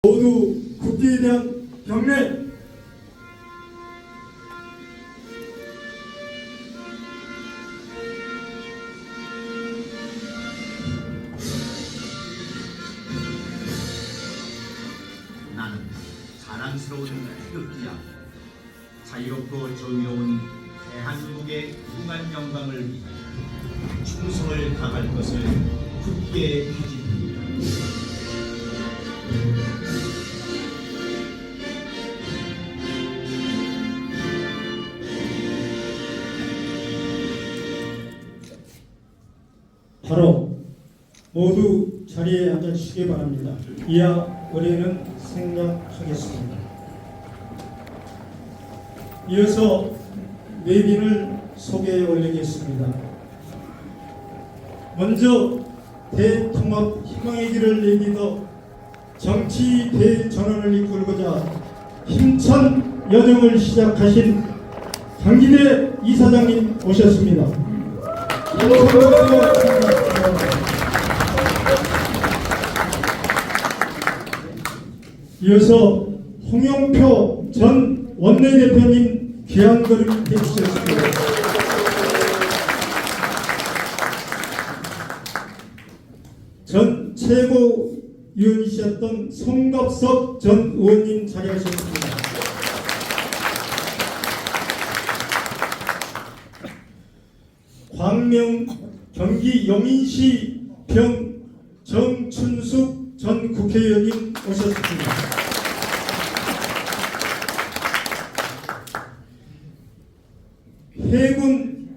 모두 국기에 대한 경례. 나는 자랑스러운 태극기야. 자유롭고 정의로운 대한민국의 무궁한 영광을 위하여 충성을 다할 것을 굳게 다짐합니다. 바로 모두 자리에 앉아주시기 바랍니다. 이하 의례는 생략하겠습니다. 이어서 내빈을 소개해 올리겠습니다. 먼저 대통합 희망의 길을 내딛어 정치 대전환을 이끌고자 힘찬 여정을 시작하신 강기대 이사장님 오셨습니다. 이어서 홍영표 전 원내대표님 귀한 걸음 해주셨습니다. 전 최고위원이셨던 송갑석 전 의원님 자리하셨습니다. 광명 경기 용인시 병 정춘숙 전 국회의원님 오셨습니다. 해군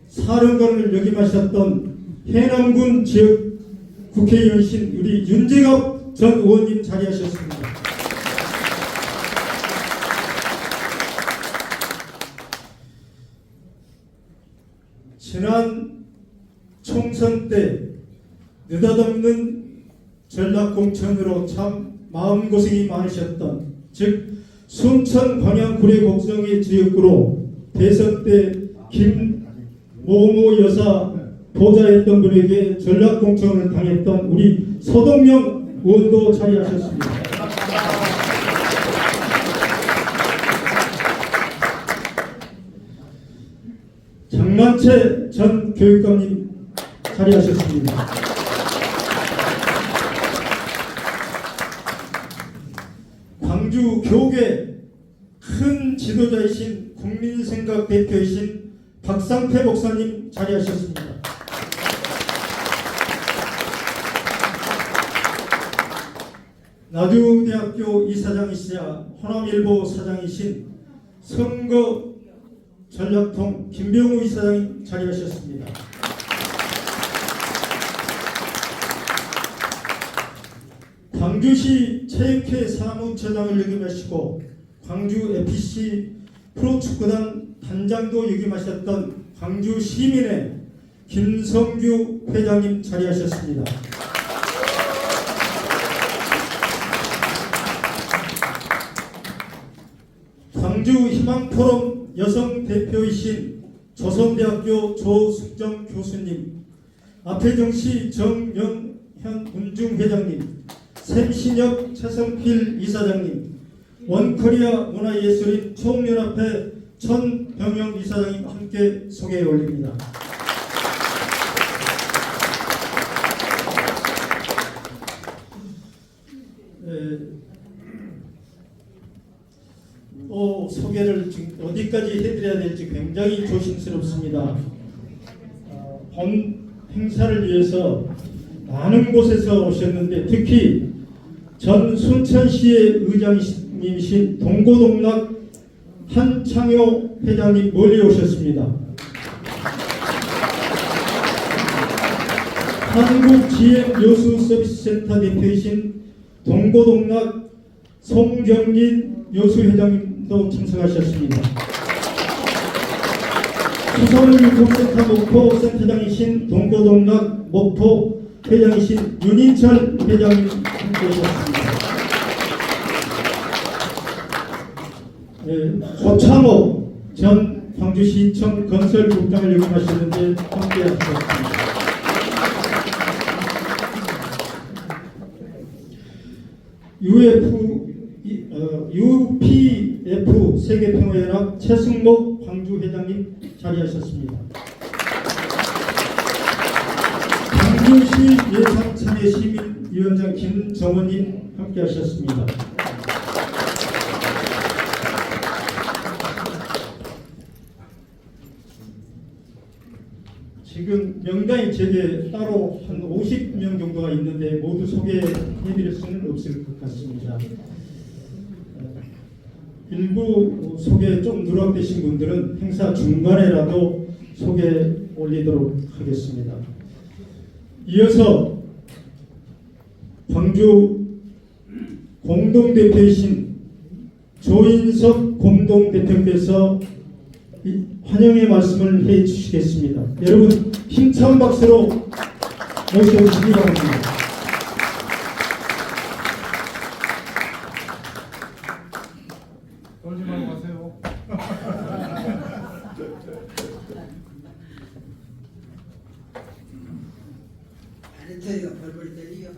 사령관을 역임하셨던 해남군 지역 국회의원이신 우리 윤재갑 전 의원님 자리하셨습니다. 지난 총선 때 느닷없는 전략공천으로 참 마음고생이 많으셨던 즉 순천 광양 구례 곡성의 지역구로 대선 때 김모모 여사 보좌했던 분에게 전략공천을 당했던 우리 서동명 의원도 자리하셨습니다. 장만채 전 교육감님 자리하셨습니다. 광주 교계 큰 지도자이신 국민생각 대표이신 박상태 목사님 자리하셨습니다. 나주대학교 이사장이시자 호남일보 사장이신 선거 전략통 김병우 이사장님 자리하셨습니다. 광주시 체육회 사무처장을 역임하시고 광주 FC 프로축구단 단장도 역임하셨던 광주 시민회 김성규 회장님 자리하셨습니다. 광주 희망포럼 여성 대표이신 조선대학교 조숙정 교수님, 앞혜정시 정영현 운중회장님, 샘신혁 최성필 이사장님, 원코리아 문화예술인 총연합회 천병영 이사장님 함께 소개해 올립니다. 소개를 어디까지 해드려야 될지 굉장히 조심스럽습니다. 본 행사를 위해서 많은 곳에서 오셨는데 특히 전 순천시의 의장님이신 동고동락 한창효 회장님 멀리 오셨습니다. 한국지역여수서비스센터 대표이신 동고동락 송경린 여수회장님도 참석하셨습니다. 수서울유통센터 목포 센터장이신 동고동락 목포 회장이신 윤인철 회장님 함께하셨습니다. 고창호 전 광주시청 건설국장을 역임하셨는데 함께하셨습니다. UPF 세계평화연합 최승목 광주 회장님 자리하셨습니다. 광주시 예산참여시민위원장 김정원님 함께하셨습니다. 지금 명단이 제게 따로 한 50명 정도가 있는데 모두 소개해드릴 수는 없을 것 같습니다. 일부 소개 좀 누락되신 분들은 행사 중간에라도 소개 올리도록 하겠습니다. 이어서 광주 공동대표이신 조인석 공동대표께서 환영의 말씀을 해 주시겠습니다. 여러분 힘찬 박수로 모셔주시기 바랍니다. 떨지 말고 가세요. 아래터리가 벌벌 떨리요.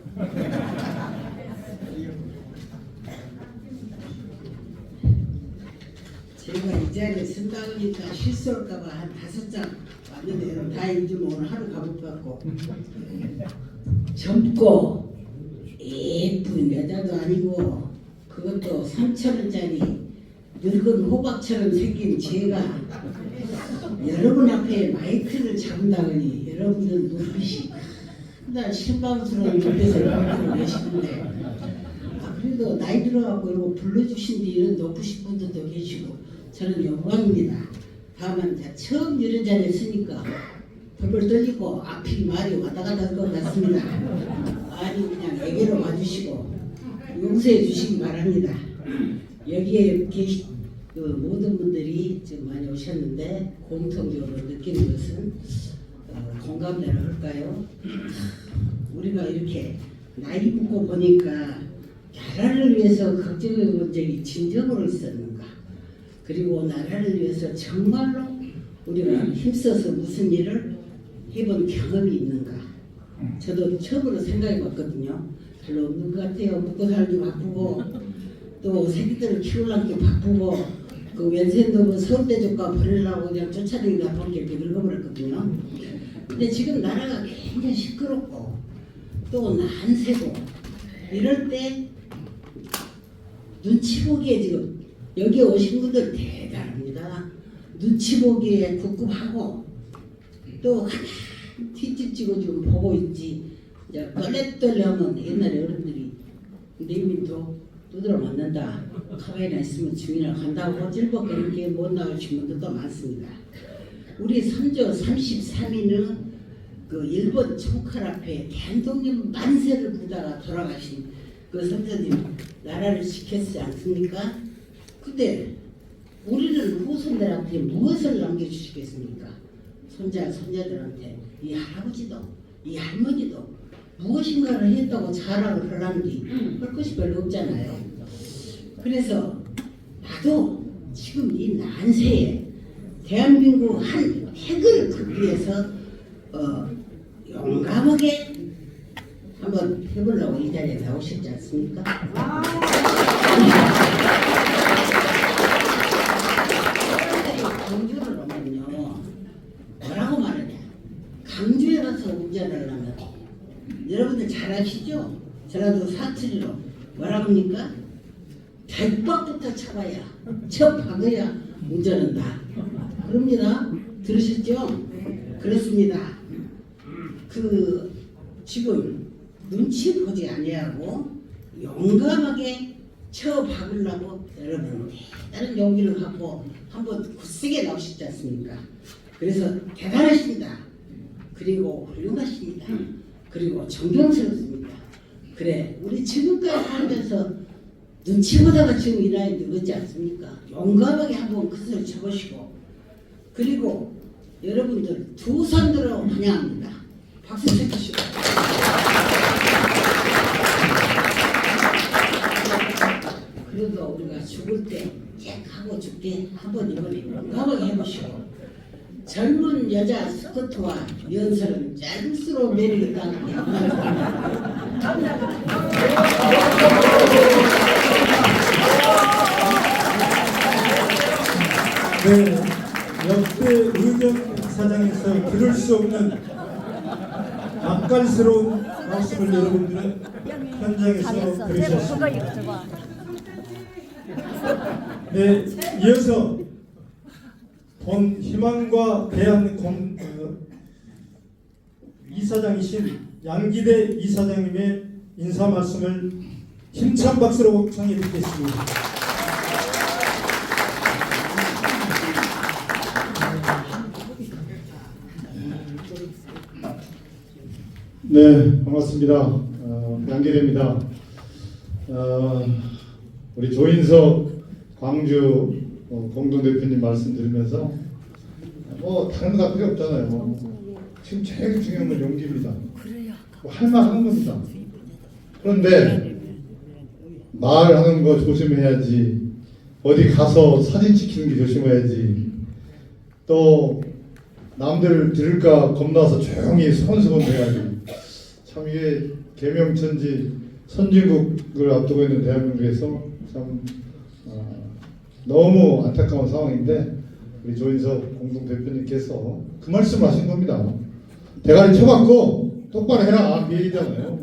제가 이 자리에 쓴다 보니까 실수할까봐 한 5장 왔는데 여러분 다 읽으면 오늘 하루 가볼 것 같고 젊고 예쁜 여자도 아니고 그것도 3,000원짜리 늙은 호박처럼 생긴 제가 여러분 앞에 마이크를 잡는다더니 여러분들 눈빛이 날 실망스러운 눈빛을 보고 계시는데 그래도 나이 들어가고 이러고 불러주신 뒤에는 높으신 분들도 계시고 저는 영광입니다. 다만 처음 이런 자리에 서니까 벌벌 떨리고 앞이 말이 왔다 갔다 할 것 같습니다. 아니 그냥 애교로 와주시고 용서해 주시기 바랍니다. 여기에 계신 그 모든 분들이 지금 많이 오셨는데 공통적으로 느끼는 것은 공감대를 할까요? 우리가 이렇게 나이 먹고 보니까 나라를 위해서 걱정해 본 적이 진정으로 있었는가? 그리고 나라를 위해서 정말로 우리가 힘써서 무슨 일을 해본 경험이 있는가? 저도 처음으로 생각해 봤거든요. 별로 없는 것 같아요. 먹고 살기 바쁘고 또 새끼들을 키우려고 바쁘고 그 왼센도 서울대조과 버리려고 그냥 쫓아다니다 밖에 늙어버렸거든요. 근데 지금 나라가 굉장히 시끄럽고 또 난세고 이럴 때 눈치 보기에 지금 여기 오신 분들 대단합니다. 눈치 보기에 굽굽하고 또 가만히 뒷집 지고 지금 보고 있지. 이제 떨레떨레하면 옛날에 어른들이 내민도 두드러 맞는다. 가만히 있으면 주민을 간다고 찔벅거리게 못 나오신 분들도 많습니다. 우리 선조 33인은 그 일본 총칼 앞에 대통령 만세를 부다가 돌아가신 그 선조님 나라를 지켰지 않습니까? 근데 우리는 후손들한테 무엇을 남겨주시겠습니까? 손자, 손자들한테 이 할아버지도 이 할머니도 무엇인가를 했다고 자랑을 하려는지 할 것이 별로 없잖아요. 그래서 나도 지금 이 난세에 대한민국 한 획을 긋기 위해서 용감하게 한번 해보려고 이 자리에 나오셨지 않습니까? 강주를 오면요 뭐라고 말하냐, 강주에 가서 운전을 하면 여러분들 잘 아시죠? 저라도 사투리로 뭐라고 합니까? 대박부터 쳐봐야 쳐 박아야 운전한다 그럽니다. 들으셨죠? 그렇습니다. 그 지금 눈치 보지 아니하고 용감하게 쳐 박으려고 여러분 다른 용기를 갖고 한번 굳세게 나오셨지 않습니까? 그래서 대단하십니다. 그리고 훌륭하십니다. 그리고 존경스럽습니다. 그래 우리 지금까지 살면서 눈치 보다가 지금 이 나이 늙었지 않습니까? 용감하게 한번 큰 소리 쳐보시고 그리고 여러분들 두 손 들어 환영합니다. 박수 쳐주시고 그래도 우리가 죽을 때 하고 죽게 한번 이번에 용감하게 해보시고 젊은 여자 스커트와 연설은 짧을수록 매력이 있다는 게 네, 역대 의정 사장에서 들을 수 없는 낯갈스러운 말씀을 여러분들은 현장에서 들으셨습니다. 네, 이어서 본 희망과 대한 이사장이신 양기대 이사장님의 인사 말씀을 힘찬 박수로 청해 듣겠습니다. 네, 반갑습니다. 양기대입니다. 우리 조인석 광주 공동대표님 말씀 들으면서 뭐 다른 거 필요 없잖아요. 지금 제일 중요한 건 용기입니다. 할 말 하는 겁니다. 그런데 말하는 거 조심해야지. 어디 가서 사진 찍히는 게 조심해야지. 또 남들 들을까 겁나서 조용히 손수건 해야지. 참 이게 계명천지 선진국을 앞두고 있는 대한민국에서 참 너무 안타까운 상황인데 우리 조인석 공동대표님께서 그 말씀을 하신 겁니다. 대가리 쳐박고 똑바로 해라 이 얘기잖아요.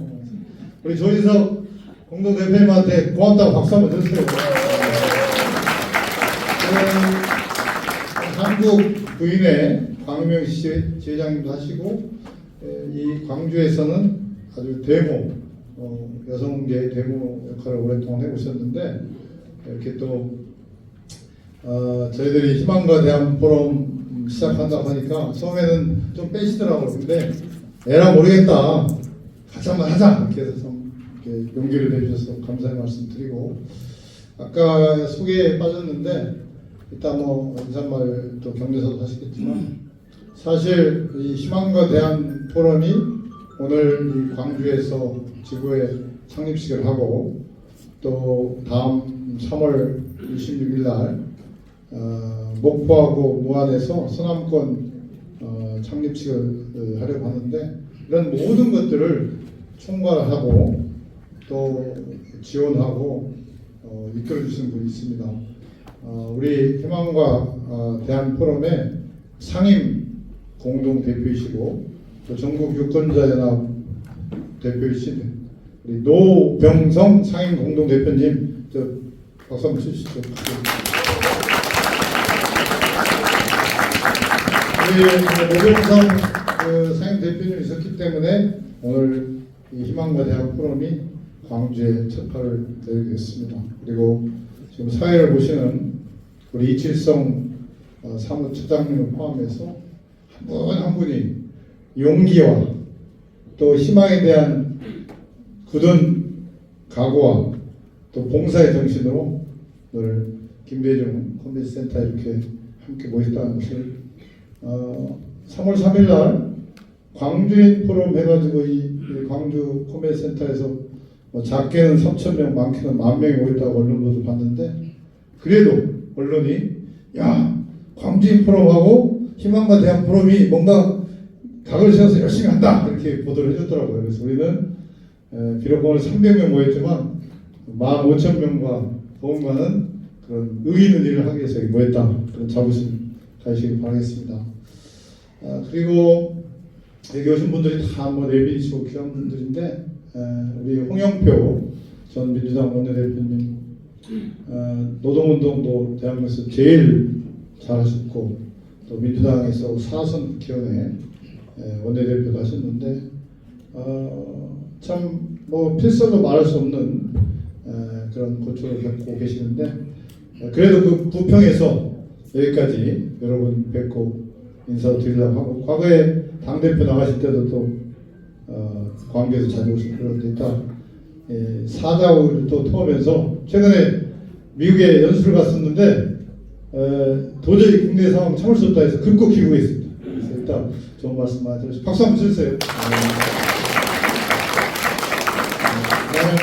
우리 조인석 공동대표님한테 고맙다고 박수 한번 주세요. 한국 부인의 광명시 지회장님도 하시고 이 광주에서는 아주 데모 여성계 데모 역할을 오랫동안 해오셨는데 이렇게 또 저희들이 희망과 대한 포럼 시작한다고 하니까 처음에는 좀 빼시더라고요. 근데 에라 모르겠다 같이 한번 하자 이렇게 해서 좀 이렇게 용기를 내주셔서 감사의 말씀 드리고 아까 소개에 빠졌는데 이따 뭐 인사말 또 경례서도 하시겠지만 사실 이 희망과 대한 포럼이 오늘 이 광주에서 지구에 창립식을 하고 또 다음 3월 26일 날 목포하고 무안에서 서남권 창립식을 하려고 하는데 이런 모든 것들을 총괄하고 또 지원하고 이끌어주시는 분이 있습니다. 우리 희망과 대한 포럼의 상임 공동 대표이시고 또 전국 유권자연합 대표이신 우리 노병성 상임 공동 대표님 저 박수 한번 주시죠. 우리 노병성 상임 대표님이 있었기 때문에 오늘 이 희망과 대한 포럼이 광주에 첫 발을 내리게 됐습니다. 그리고 지금 사회를 보시는 우리 이칠성 사무처장님을 포함해서 한 분 한 분이 용기와 또 희망에 대한 굳은 각오와 또 봉사의 정신으로 오늘 김대중 컨벤션 센터에 이렇게 함께 모였다는 것을 3월 3일 날 광주인 포럼 해가지고 이 광주 컨벤션 센터에서 뭐 작게는 3,000명 많게는 10,000명이 모였다고 언론 보도 봤는데 그래도 언론이 야 광주인 포럼하고 희망과 대한 포럼이 뭔가 각을 세워서 열심히 한다 이렇게 보도를 해줬더라고요. 그래서 우리는 비록 오늘 300명 모였지만 15,000명과 더 많은 그런 의의 있는 일을 하기 위해서 모였다 그런 자부심 가지시길 바라겠습니다. 그리고 여기 오신 분들이 다 뭐 내빈이시고 귀한 분들인데 우리 홍영표 전 민주당 원내대표님 노동운동도 대한민국에서 제일 잘하셨고 또 민주당에서 사선 기원에 원내대표도 하셨는데 참 뭐 필설로 말할 수 없는 그런 고초를 겪고 계시는데 그래도 그 부평에서 여기까지 여러분 뵙고 인사드리려고 하고 과거에 당대표 나가실 때도 또 광주에서 자주 오신 그런 데 있다 사자를 또 통하면서 최근에 미국에 연수를 갔었는데 도저히 국내 상황 참을 수 없다 해서 급고 귀국했습니다. 그래서 일단 좋은 말씀 많이 들으시고 박수 한번 주세요. 그다음에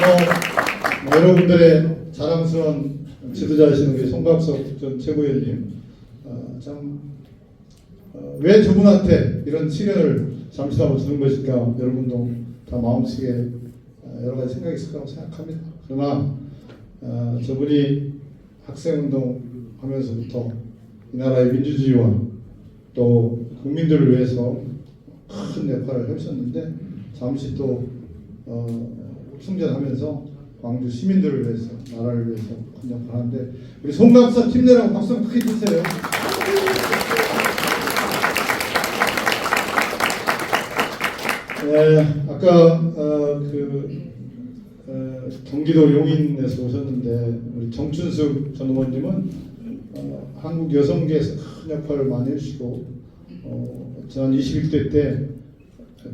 뭐 여러분들의 자랑스러운 지도자이신 우리 송갑석 전 최고위원님 참 왜 저분한테 이런 시련을 잠시나마 주는 것일까 여러분도 다 마음속에 여러 가지 생각이 있을 거라고 생각합니다. 그러나 저분이 학생운동 하면서부터 이 나라의 민주주의와 또 국민들을 위해서 큰 역할을 하셨는데 잠시 또 충전하면서 광주 시민들을 위해서 나라를 위해서 큰 역할을 하는데 우리 송갑사 팀내라고 박수 한번 크게 주세요. 아까 경기도 용인에서 오셨는데 우리 정춘숙 전 의원님은 한국 여성계에서 큰 역할을 많이 해주시고 지난 21대 때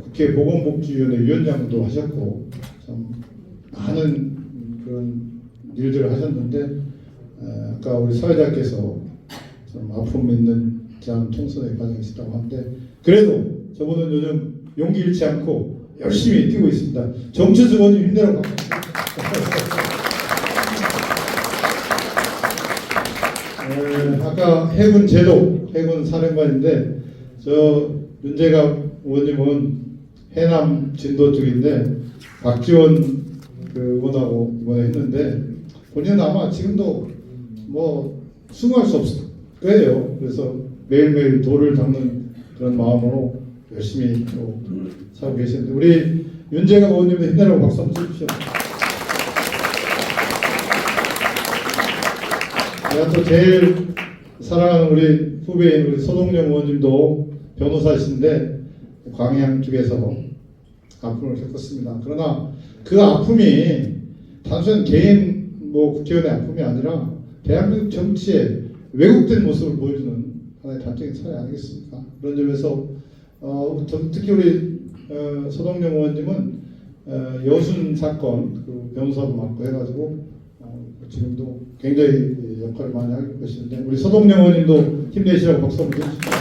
국회 보건복지위원회 위원장도 하셨고 참 많은 그런 일들을 하셨는데 아까 우리 사회자께서 좀 아픔 있는 지난 총선의 과정이 있었다고 하는데 그래도 저분은 요즘 용기 잃지 않고 열심히 뛰고 있습니다. 정춘숙 의원님 힘내라고 합니다. 아까 해군 제도, 해군 사령관인데 저 윤재갑 의원님은 해남 진도 쪽인데 박지원 의원하고 이번에 했는데 본인은 아마 지금도 뭐 수긍할 수 없을 거예요. 그래서 매일매일 돌을 닦는 그런 마음으로 열심히 또 사고 계시는데 우리 윤재갑 의원님도 힘내라고 박수 한번 쳐주십시오. 제가 또 제일 사랑하는 우리 후배인 우리 서동영 의원님도 변호사이신데 광양 쪽에서 아픔을 겪었습니다. 그러나 그 아픔이 단순한 개인 국회의원의 아픔이 아니라 대한민국 정치의 왜곡된 모습을 보여주는 하나의 단적인 사례 아니겠습니까? 그런 점에서 특히 우리 서동영 의원님은 여순 사건 그 변호사도 맡고 해가지고 지금도 굉장히 역할을 많이 하고 계시는데 우리 서동영 의원님도 힘내시라고 박수 한번 주십시오.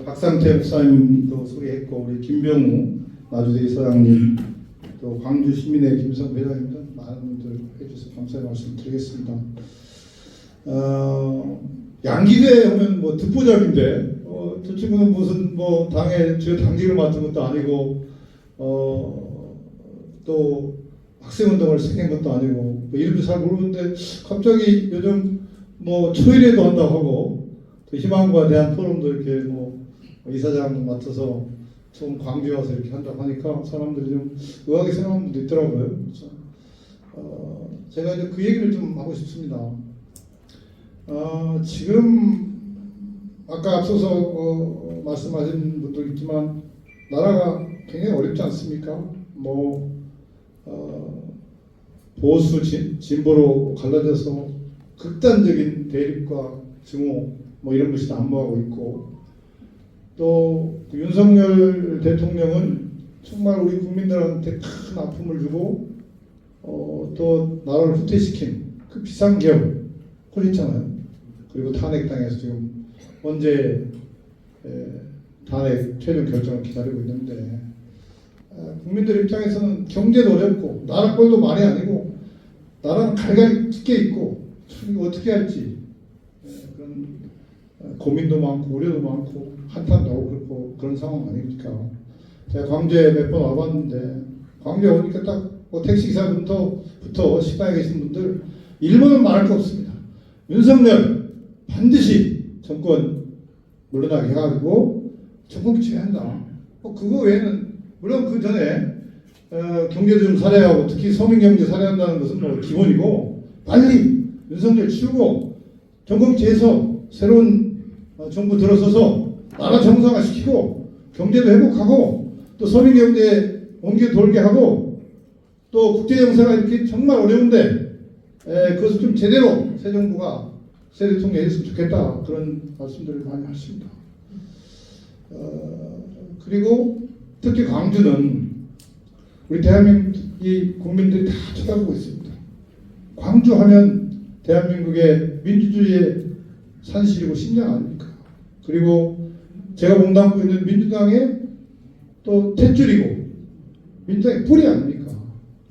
박상태 목사님도 소개했고 우리 김병우 나주대 이사장님 또 광주 시민회 김성 회장님 등 많은 분들 해주셔서 감사의 말씀 드리겠습니다. 양기대 하면 듣보잡인데 저 친구는 무슨 당의 주 당직을 맡은 것도 아니고 또 학생운동을 생긴 것도 아니고 이름도 잘 모르는데 갑자기 요즘 초일회도 한다고 하고 또 희망과 대한 포럼도 이렇게 이사장 맡아서 처음 광주에 와서 이렇게 한다고 하니까 사람들이 좀 의아하게 생각하는 분도 있더라고요. 그래서 제가 이제 그 얘기를 좀 하고 싶습니다. 지금 아까 앞서서 말씀하신 분도 있지만 나라가 굉장히 어렵지 않습니까? 보수 진보로 갈라져서 극단적인 대립과 증오 이런 것이 난무하고 있고 또 윤석열 대통령은 정말 우리 국민들한테 큰 아픔을 주고 또 나라를 후퇴시킨 그 비상계엄 홀렸잖아요. 그리고 탄핵당해서 지금 언제 탄핵 최종 결정을 기다리고 있는데 국민들 입장에서는 경제도 어렵고 나라 꼴도 말이 아니고 나라는 갈갈 찢겨 있고 이거 어떻게 할지 그런 고민도 많고 우려도 많고 한탄도 하고 그렇고 그런 상황 아닙니까? 제가 광주에 몇 번 와봤는데 광주에 오니까 딱 택시기사부터 식당에 계신 분들 1번은 말할 거 없습니다. 윤석열 반드시 정권 물러나게 해가지고 정권 교체해야 한다. 그거 외에는 물론 그 전에 경제도 좀 살해하고 특히 서민경제 살해한다는 것은 기본이고 빨리 윤석열 치우고 정권 교체해서 새로운 정부 들어서서 나라 정상화시키고 경제도 회복하고 또 서민경제 옮겨 돌게 하고 또 국제정세가 이렇게 정말 어려운데 그것을 좀 제대로 새 정부가 새 대통령이 했으면 좋겠다 그런 말씀들을 많이 하십니다. 그리고 특히 광주는 우리 대한민국이 국민들이 다 쳐다보고 있습니다. 광주 하면 대한민국의 민주주의의 산실이고 심장 아닙니까? 그리고 제가 몸담고 있는 민주당의 또 탯줄이고 민주당의 뿌리 아닙니까?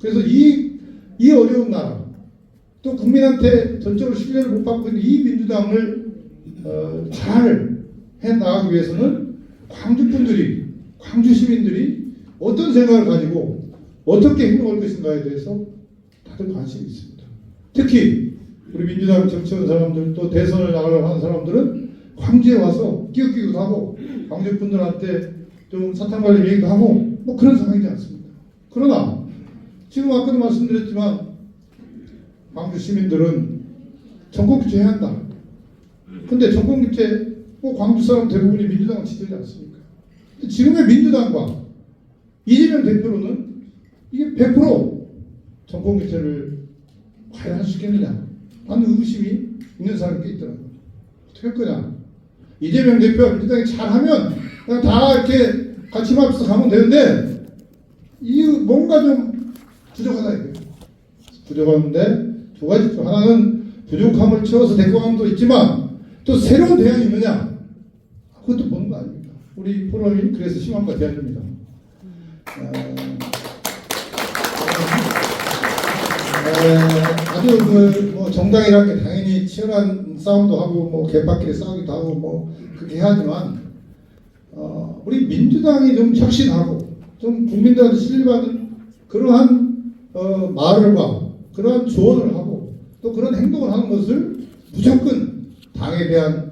그래서 이 어려운 나라 또 국민한테 전적으로 신뢰를 못 받고 있는 이 민주당을 잘 해나가기 위해서는 광주 분들이 광주 시민들이 어떤 생각을 가지고 어떻게 행동할 것인가에 대해서 다들 관심이 있습니다. 특히 우리 민주당 정치하는 사람들 또 대선을 나가려고 하는 사람들은 광주에 와서 끼우기도 하고 광주 분들한테 좀 사탕 발림 얘기도 하고 뭐 그런 상황이지 않습니까? 그러나 지금 아까도 말씀드렸지만 광주 시민들은 정권교체 해야 한다. 근데 정권교체 뭐 광주 사람 대부분이 민주당을 지지하지 않습니까? 지금의 민주당과 이재명 대표로는 이게 100% 정권교체를 과연 할 수 있겠느냐 하는 의구심이 있는 사람이 꽤 있더라고요. 어떻게 할 거냐? 이재명 대표와 민주당이 잘하면 그냥 다 이렇게 같이 맞서 가면 되는데 이 뭔가 좀 부족하다 이거예요. 부족한데 두 가지 중 하나는 부족함을 채워서 데리고 가는 것도 있지만 또 새로운 대안이 있느냐 그것도 보는 거 아닙니까? 우리 포럼이 그래서 희망과 대안입니다. 아주 뭐 정당이라는 게 당연히 치열한 싸움도 하고 뭐 개파끼리 싸우기도 하고 뭐 그렇게 하지만 우리 민주당이 좀 혁신하고 좀 국민들한테 신뢰받은 그러한 말과 그러한 조언을 하고 또 그런 행동을 하는 것을 무조건 당에 대한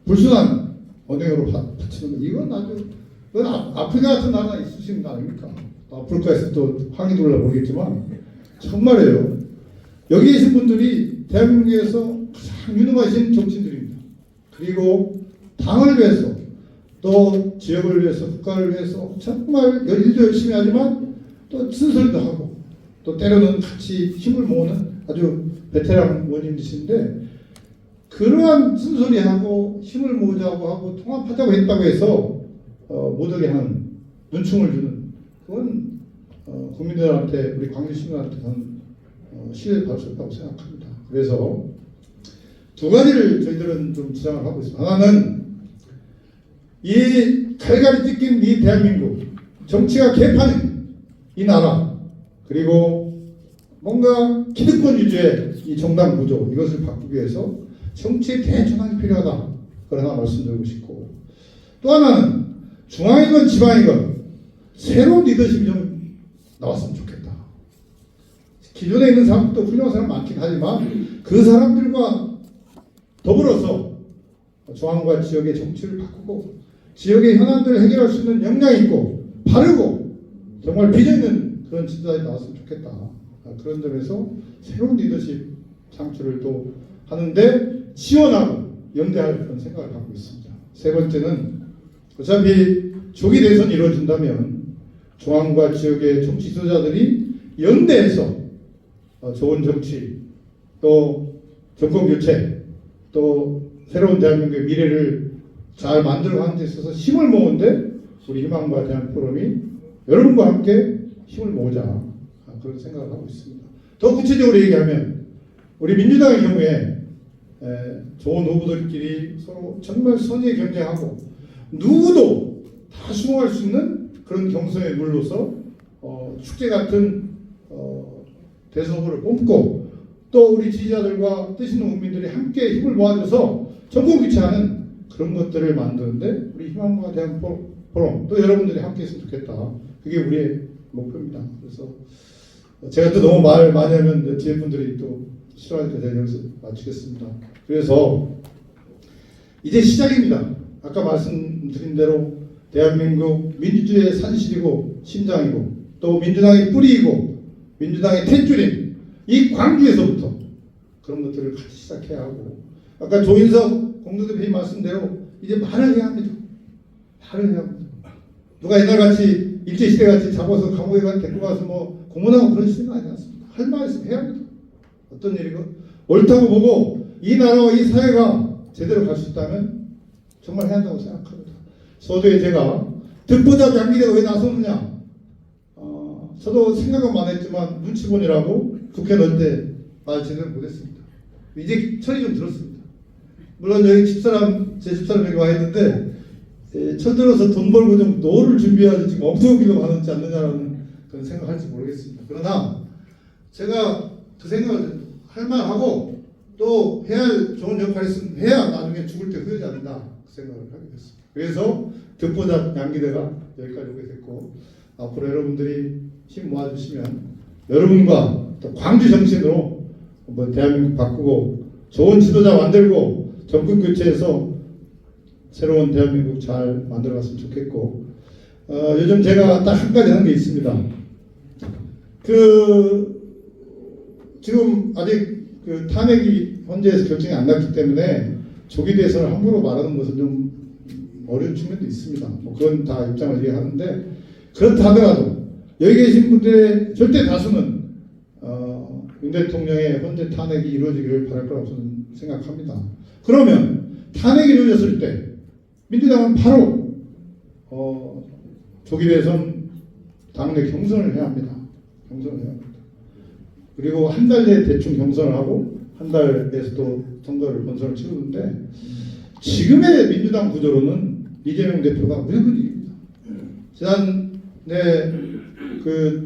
불순한 언행으로 바치는 거 이건 아주 그건 아프리카 같은 나라 있으신 거 아닙니까? 아프리카에서 또 항의 돌라 모르겠지만 정말이에요. 여기 계신 분들이 대한민국에서 가장 유능하신 정치인들입니다. 그리고 당을 위해서 또 지역을 위해서 국가를 위해서 정말 일도 열심히 하지만 또 쓴소리도 하고 또 때로는 같이 힘을 모으는 아주 베테랑 의원님이신데 그러한 쓴소리하고 힘을 모으자고 하고 통합하자고 했다고 해서 못하게 하는 눈총을 주는 그건 국민들한테 우리 광주 시민한테 저는 신뢰를 받을 수 없다고 생각합니다. 그래서 두 가지를 저희들은 좀 주장을 하고 있습니다. 하나는 이 칼갈이 찢긴 이 대한민국 정치가 개판인 이 나라 그리고 뭔가 기득권 위주의 이 정당 구조 이것을 바꾸기 위해서 정치의 대전환이 필요하다. 그걸 하나 말씀드리고 싶고 또 하나는 중앙이건 지방이건 새로운 리더십이 좀 나왔으면 좋겠다. 기존에 있는 사람도 훌륭한 사람 많긴 하지만 그 사람들과 더불어서 중앙과 지역의 정치를 바꾸고 지역의 현안들을 해결할 수 있는 역량이 있고 바르고 정말 비전 있는 그런 지도자가 나왔으면 좋겠다. 그런 점에서 새로운 리더십 창출을 또 하는데 지원하고 연대할 그런 생각을 갖고 있습니다. 세 번째는 어차피 조기 대선이 이루어진다면 중앙과 지역의 정치 지도자들이 연대해서 좋은 정치 또 정권 교체 또 새로운 대한민국의 미래를 잘 만들어가는 데 있어서 힘을 모으는데 우리 희망과 대한 포럼이 여러분과 함께 힘을 모으자 그런 생각을 하고 있습니다. 더 구체적으로 얘기하면 우리 민주당의 경우에 좋은 후보들끼리 서로 정말 선의의 경쟁하고 누구도 다 수긍할 수 있는 그런 경선의 룰로서 축제 같은 대선 후보를 뽑고 또 우리 지지자들과 뜻 있는 국민들이 함께 힘을 모아줘서 정권 교체하는 그런 것들을 만드는데 우리 희망과 대한 포럼 또 여러분들이 함께 했으면 좋겠다. 그게 우리의 목표입니다. 그래서 제가 또 너무 말 많이 하면 뒤에 분들이 또 싫어하니까 제가 여기서 마치겠습니다. 그래서 이제 시작입니다. 아까 말씀드린 대로 대한민국 민주주의의 산실이고 심장이고 또 민주당의 뿌리이고 민주당의 탯줄인 이 광주에서부터 그런 것들을 같이 시작해야 하고 아까 조인석 공동대표님 말씀대로 이제 말을 해야 합니다. 말을 해야 합니다. 누가 옛날같이 일제시대같이 잡아서 감옥에 데리고 가서 뭐 고문하고 그런 시대가 아니지 않습니다. 할 말 있으면 해야 합니다. 어떤 일이고 옳다고 보고 이 나라와 이 사회가 제대로 갈 수 있다면 정말 해야 한다고 생각합니다. 서두에 제가 득보잡 양기대가 왜 나섰느냐 저도 생각은 많이 했지만 눈치 보느라고 국회 넣을 때 말 제대로 못했습니다. 이제 철이 좀 들었습니다. 물론 여기 집사람 제 집사람 여기 와 있는데 철 들어서 돈 벌고 좀 노를 준비해야지 지금 엉뚱하기로 하는지 않느냐라는 그런 생각할지 모르겠습니다. 그러나 제가 그 생각을 할 만하고 또 해야 할 좋은 역할이 있으면 해야 나중에 죽을 때 후회하지 않는다 그 생각을 하게 됐습니다. 그래서 득보잡 양기대가 여기까지 오게 됐고 앞으로 여러분들이 힘 모아주시면 여러분과 또 광주 정신으로 한번 대한민국 바꾸고 좋은 지도자 만들고 정권 교체해서 새로운 대한민국 잘 만들어갔으면 좋겠고, 요즘 제가 딱 한 가지 하는 게 있습니다. 지금 아직 탄핵이 헌재에서 결정이 안 났기 때문에 조기 대선을 함부로 말하는 것은 좀 어려운 측면도 있습니다. 뭐 그건 다 입장을 이해하는데, 그렇다 하더라도 여기 계신 분들의 절대 다수는 윤 대통령의 헌재 탄핵이 이루어지기를 바랄 거라고 저는 생각합니다. 그러면 탄핵이 이루어졌을 때 민주당은 바로 조기 대선 당내 경선을 해야 합니다. 경선을 해야 합니다. 그리고 한 달 내에 대충 경선을 하고 한 달에서 또 선거를 본선을 치르는데, 지금의 민주당 구조로는 이재명 대표가 무조건 이깁니다. 지난해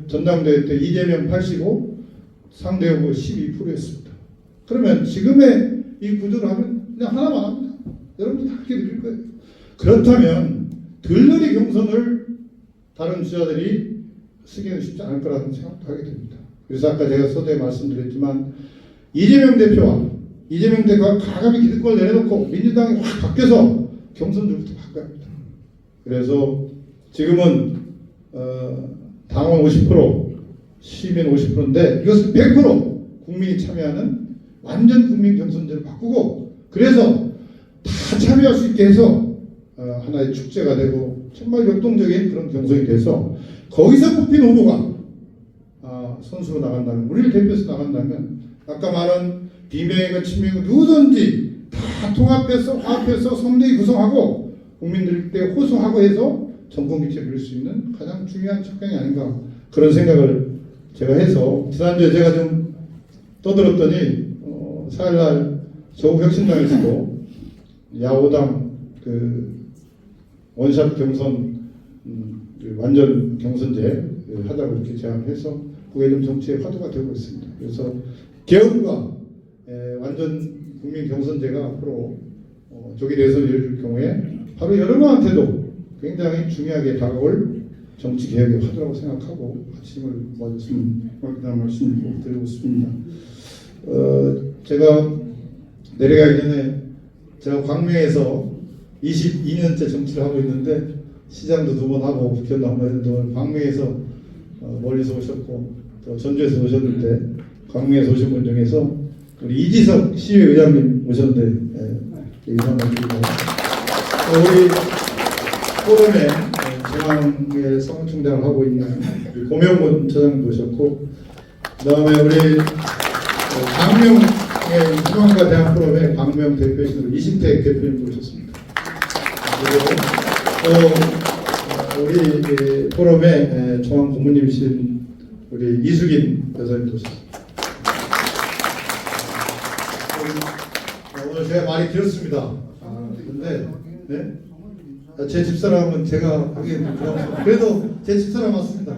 전당대회 때 이재명 85, 상대 후보 12%였습니다. 그러면 지금의 이 구조를 하면 그냥 하나만 합니다. 여러분들 다 그렇게 느낄 거예요. 그렇다면 들러리 경선을 다른 주자들이 쓰기는 쉽지 않을 거라는 생각도 하게 됩니다. 그래서 아까 제가 서두에 말씀드렸지만, 이재명 대표가 과감히 기득권을 내려놓고 민주당이 확 바뀌어서 경선들부터 바꿔야 합니다. 그래서 지금은 당원 50%, 시민 50%인데 이것을 100% 국민이 참여하는 완전 국민 경선제를 바꾸고, 그래서 다 참여할 수 있게 해서 하나의 축제가 되고 정말 역동적인 그런 경선이 돼서 거기서 뽑힌 후보가 선수로 나간다면, 우리를 대표해서 나간다면, 아까 말한 비명이고 친명이고 누구든지 다 통합해서 화합해서 선대위 구성하고 국민들께 호소하고 해서 정권 교체를 이룰 수 있는 가장 중요한 척경이 아닌가, 그런 생각을 제가 해서, 지난주에 제가 좀 떠들었더니 4일날 조국혁신당에서도 야오당 원샷 경선 완전 경선제 하자고 이렇게 제안해서 그게 좀 정치의 화두가 되고 있습니다. 그래서 개헌과 완전 국민 경선제가 앞으로 조기 대선을 이뤄질 경우에 바로 여러분한테도 굉장히 중요하게 다가올 정치 개혁의 화두라고 생각하고 같이 힘을 모아줬으면 그런 말씀 꼭 드리고 싶습니다. 제가 내려가기 전에 제가 광명에서 22년째 정치를 하고 있는데, 시장도 2번 하고 국회의원도 한 번 했는데, 오늘 광명에서 멀리서 오셨고 또 전주에서 오셨는데, 광명에서 오신 분 중에서 우리 이지석 시의회장님 오셨는데 인사 한번 드리고, 우리 포럼에 중앙에 사무총장을 하고 있는 고명훈 처장님도 오셨고, 그 다음에 우리 광명의 희망과 대학 포럼의 광명 대표이신 이신택 대표님도 오셨습니다. 그리고 우리 포럼의 중앙 고문님이신 우리 이수긴 여사님도 오셨습니다. 오늘 제가 말이 길었습니다. 근데 제 집사람은 제가 하기에는 부담스러워. 그래도 제 집사람 맞습니다.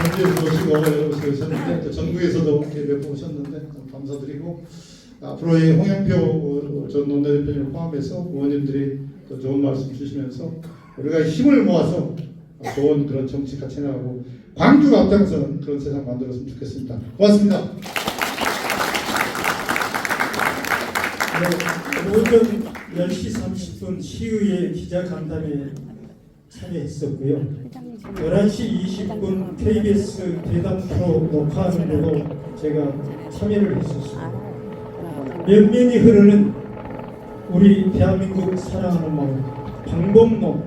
전주에서 오시고 여러분들 오셨는데, 또 전국에서도 이렇게 몇 번 오셨는데 감사드리고, 앞으로 이 홍영표 전 원내대표님을 포함해서 의원님들이 또 좋은 말씀 주시면서 우리가 힘을 모아서 좋은 그런 정치 같이 나가고 광주가 앞장서는 그런 세상 만들었으면 좋겠습니다. 고맙습니다. 오전 10시 30분 시의회 기자간담회에 참여했었고요. 11시 20분 KBS 대담 프로 녹화하는 걸로 제가 참여를 했었습니다. 면면이 흐르는 우리 대한민국 사랑하는 마음, 방법론,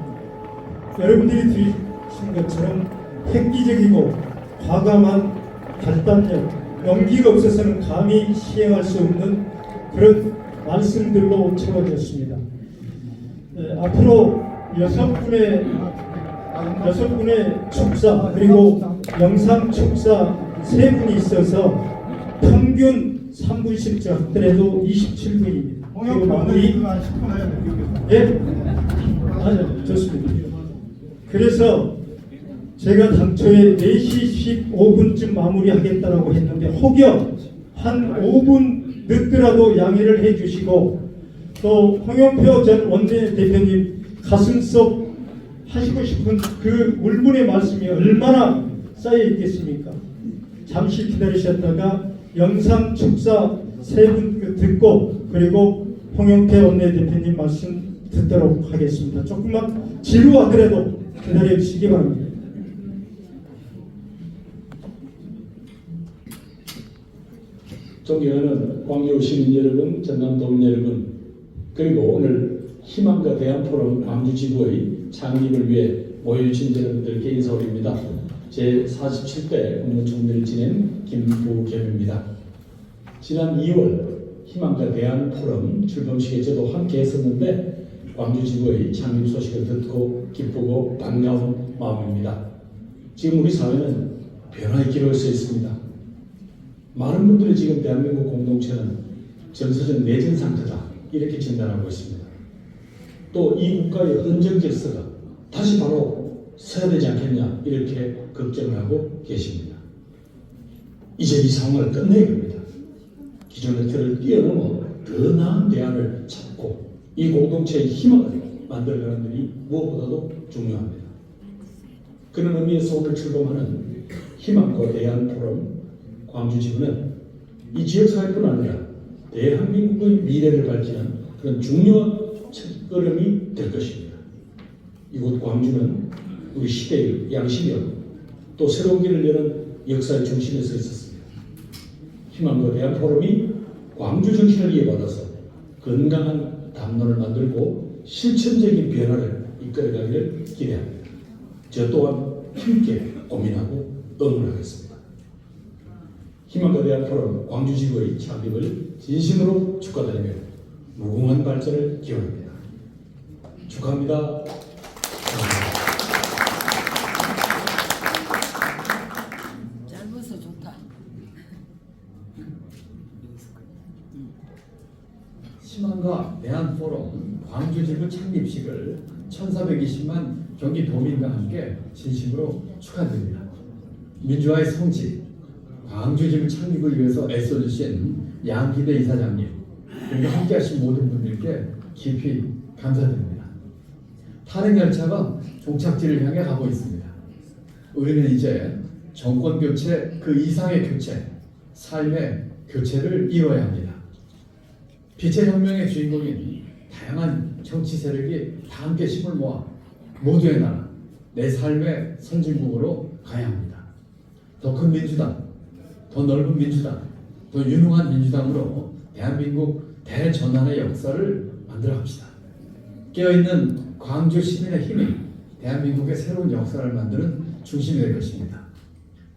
여러분들이 들으신 것처럼 획기적이고 과감한 결단력, 용기가 없어서는 감히 시행할 수 없는 그런 말씀들로 채워졌습니다. 앞으로 6분의 축사 그리고 영상 축사 3분이 있어서 평균 3분씩 하더라도 27분입니다. 그리고 마무리 10분 해야 돼요. 예? 아니요, 좋습니다. 그래서 제가 당초에 4시 15분쯤 마무리하겠다라고 했는데 혹여 한 5분 늦더라도 양해를 해주시고, 또 홍영표 전 원내대표님 가슴속 하시고 싶은 그 울분의 말씀이 얼마나 쌓여 있겠습니까? 잠시 기다리셨다가 영상 축사 세 분 듣고 그리고 홍영태 원내대표님 말씀 듣도록 하겠습니다. 조금만 지루하더라도 기다려 주시기 바랍니다. 존경하는 광주 시민 여러분, 전남 도민 여러분, 그리고 오늘 희망과 대안포럼 광주 지부의 창립을 위해 모여주신 여러분들께 인사드립니다. 제47대 국무총리를 지낸 김부겸입니다. 지난 2월 희망과 대안포럼 출범식에 저도 함께 했었는데 광주 지부의 창립 소식을 듣고 기쁘고 반가운 마음입니다. 지금 우리 사회는 변화의 기로에 서 있습니다. 많은 분들이 지금 대한민국 공동체는 정서적 내전 상태다 이렇게 진단하고 있습니다. 또 이 국가의 헌정 질서가 다시 바로 서야 되지 않겠냐 이렇게 걱정하고 계십니다. 이제 이 상황을 끝내야 합니다. 기존의 틀을 뛰어넘어 더 나은 대안을 찾고 이 공동체의 희망을 만들어가는 일이 무엇보다도 중요합니다. 그런 의미에서 오늘 출범하는 희망과 대안 포럼 광주지부는 이 지역사회뿐 아니라 대한민국의 미래를 밝히는 그런 중요한 첫걸음이 될 것입니다. 이곳 광주는 우리 시대의 양심이었고 또 새로운 길을 여는 역사의 중심에 서 있었습니다. 희망과 대안 포럼이 광주 정신을 이어받아서 건강한 담론을 만들고 실천적인 변화를 이끌어가기를 기대합니다. 저 또한 함께 고민하고 응원하겠습니다. 희망과 대안 포럼 광주지구의 창립을 진심으로 축하드리며 무궁한 발전을 기원합니다. 축하합니다. 짧아서 좋다. 희망과 대안포럼 광주지부 창립식을 1420만 경기 도민과 함께 진심으로 축하드립니다. 민주화의 성지, 광주지부 창립을 위해서 애써주신 양기대 이사장님, 그리고 함께하신 모든 분들께 깊이 감사드립니다. 탄핵열차가 종착지를 향해 가고 있습니다. 우리는 이제 정권교체 그 이상의 교체, 삶의 교체를 이뤄야 합니다. 빛의 혁명의 주인공인 다양한 정치 세력이 다 함께 힘을 모아 모두의 나라, 내 삶의 선진국으로 가야 합니다. 더 큰 민주당, 더 넓은 민주당, 더 유능한 민주당으로 대한민국 대전환의 역사를 만들어갑시다. 깨어있는 광주 시민의 힘이 대한민국의 새로운 역사를 만드는 중심이 될 것입니다.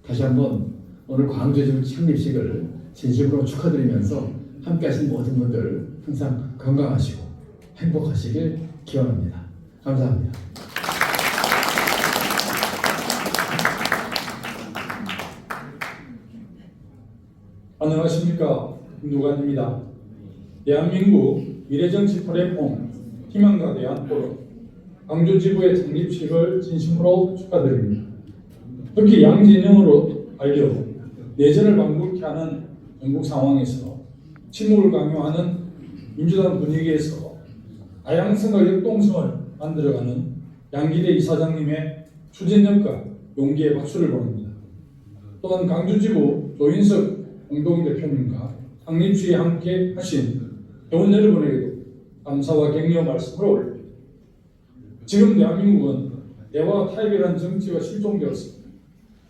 다시 한번 오늘 광주지부 창립식을 진심으로 축하드리면서 함께하신 모든 분들 항상 건강하시고 행복하시길 기원합니다. 감사합니다. 안녕하십니까, 김두관입니다. 대한민국 미래정치 플랫폼 희망과 대안 포럼 광주지부의 창립식을 진심으로 축하드립니다. 특히 양진영으로 알려 내전을 방불케 하는 전국 상황에서 침묵을 강요하는 민주당 분위기에서 다양성과 역동성을 만들어가는 양기대 이사장님의 추진력과 용기에 박수를 보냅니다. 또한 광주지부 조인석 공동대표님과 창립식에 함께 하신 회원 여러분에게도 감사와 격려 말씀을 올립니다. 지금 대한민국은 대화 타협이라는 정치가 실종되었습니다.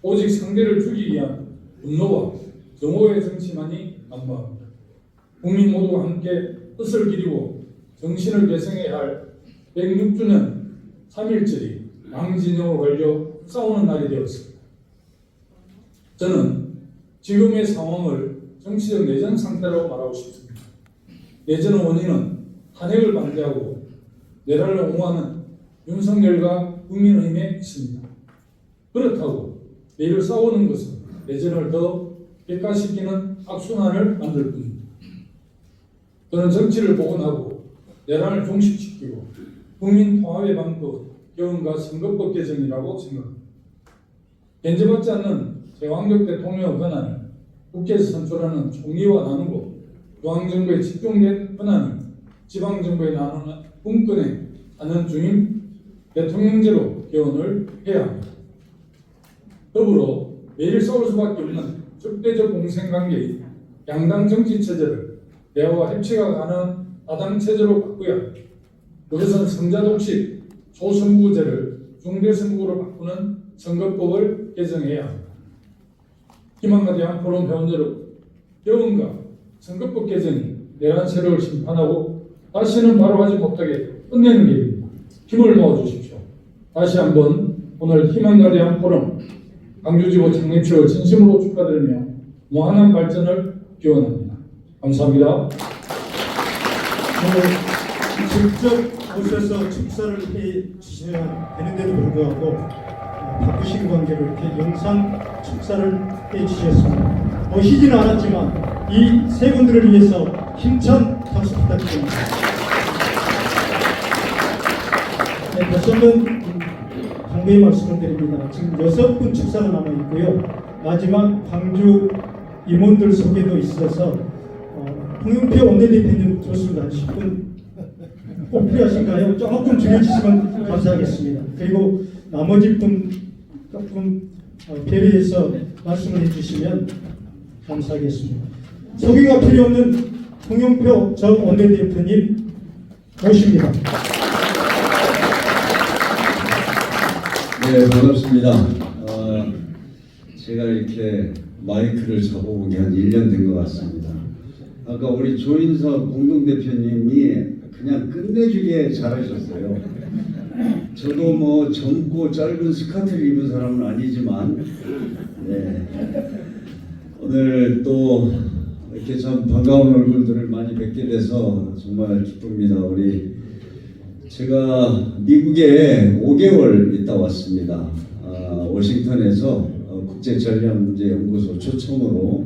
오직 상대를 죽이기 위한 분노와 정오의 정치만이 난무합니다. 국민 모두가 함께 뜻을 기리고 정신을 되새겨야 할 106주년 3.1절이 양진영으로 걸려 싸우는 날이 되었습니다. 저는 지금의 상황을 정치적 내전 상태라고 말하고 싶습니다. 내전의 원인은 탄핵을 반대하고 내란을 옹호하는 윤석열과 국민의힘에 있습니다. 그렇다고 매일 싸우는 것은 내전을 더 객관시키는 악순환을 만들 뿐입니다. 저는 정치를 복원하고 내란을 종식시키고 국민 통합의 방법, 경과 선거법 개정이라고 생각합니다. 견제받지 않는 제왕적 대통령의 권한을 국회에서 선출하는 총리와 나누고 중앙정부에 집중된 권한을 지방정부에 나누는 분권에 하는 중인 대통령제로 개헌을 해야 합니다. 더불어 매일 싸울 수밖에 없는 적대적 공생관계의 양당 정치체제를 대화와 협치가 가능한 다당체제로 바꾸어야 합니다. 그것은 성자독식 소선거구제를 중대선거구로 바꾸는 선거법을 개정해야 합니다. 희망과 대한 포럼 회원 여러분, 개헌과 선거법 개정이 내란 세력을 심판하고 다시는 바로 하지 못하게 끝내는 길입니다. 힘을 모아주십시오. 다시 한번 오늘 희망과 대한 포럼 광주지구 창립식을 진심으로 축하드리며 무한한 발전을 기원합니다. 감사합니다. 오늘 직접 오셔서 축사를 해 주셔야 되는데도 불구하고 바쁘신 관계로 이렇게 영상 축사를 해 주셨습니다. 오시지는 않았지만 이 세 분들을 위해서 힘찬 박수 부탁드립니다. 네, 다시 한번 당부의 말씀을 드립니다. 지금 6분 축사가 남아 있고요. 마지막 광주 임원들 소개도 있어서 홍영표 원내대표님 좋습니다. 10분 꼭 필요하신가요? 조금 줄여주시면 감사하겠습니다. 그리고 나머지 분 조금 배려해서 말씀을 해주시면 감사하겠습니다. 소개가 필요 없는 홍영표 전 원내대표님 모십니다. 네, 반갑습니다. 제가 이렇게 마이크를 잡아본 게 한 1년 된 것 같습니다. 아까 우리 조인석 공동대표님이 그냥 끝내주게 잘하셨어요. 저도 뭐 젊고 짧은 스카트를 입은 사람은 아니지만, 네. 오늘 또 이렇게 참 반가운 얼굴들을 많이 뵙게 돼서 정말 기쁩니다. 제가 미국에 5개월 있다 왔습니다. 워싱턴에서 국제전략문제연구소 초청으로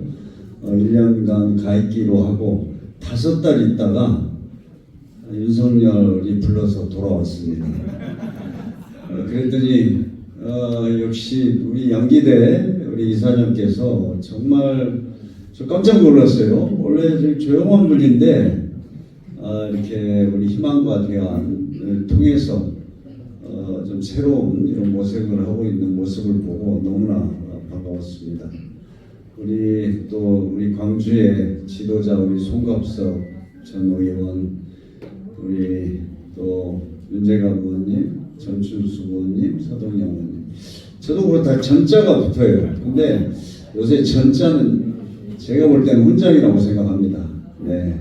1년간 가 있기로 하고 5달 있다가 윤석열이 불러서 돌아왔습니다. 그랬더니 역시 우리 양기대 우리 이사장께서 정말 저 깜짝 놀랐어요. 원래 좀 조용한 분인데 이렇게 우리 희망과 대안을 통해서 좀 새로운 이런 모색을 하고 있는 모습을 보고 너무나 반가웠습니다. 우리 광주의 지도자 우리 송갑석 전 의원, 우리 또 윤재갑 의원님, 전춘수 의원님, 서동영 의원님, 저도 그렇다 전자가 붙어요. 근데 요새 전자는 제가 볼 때는 훈장이라고 생각합니다. 네.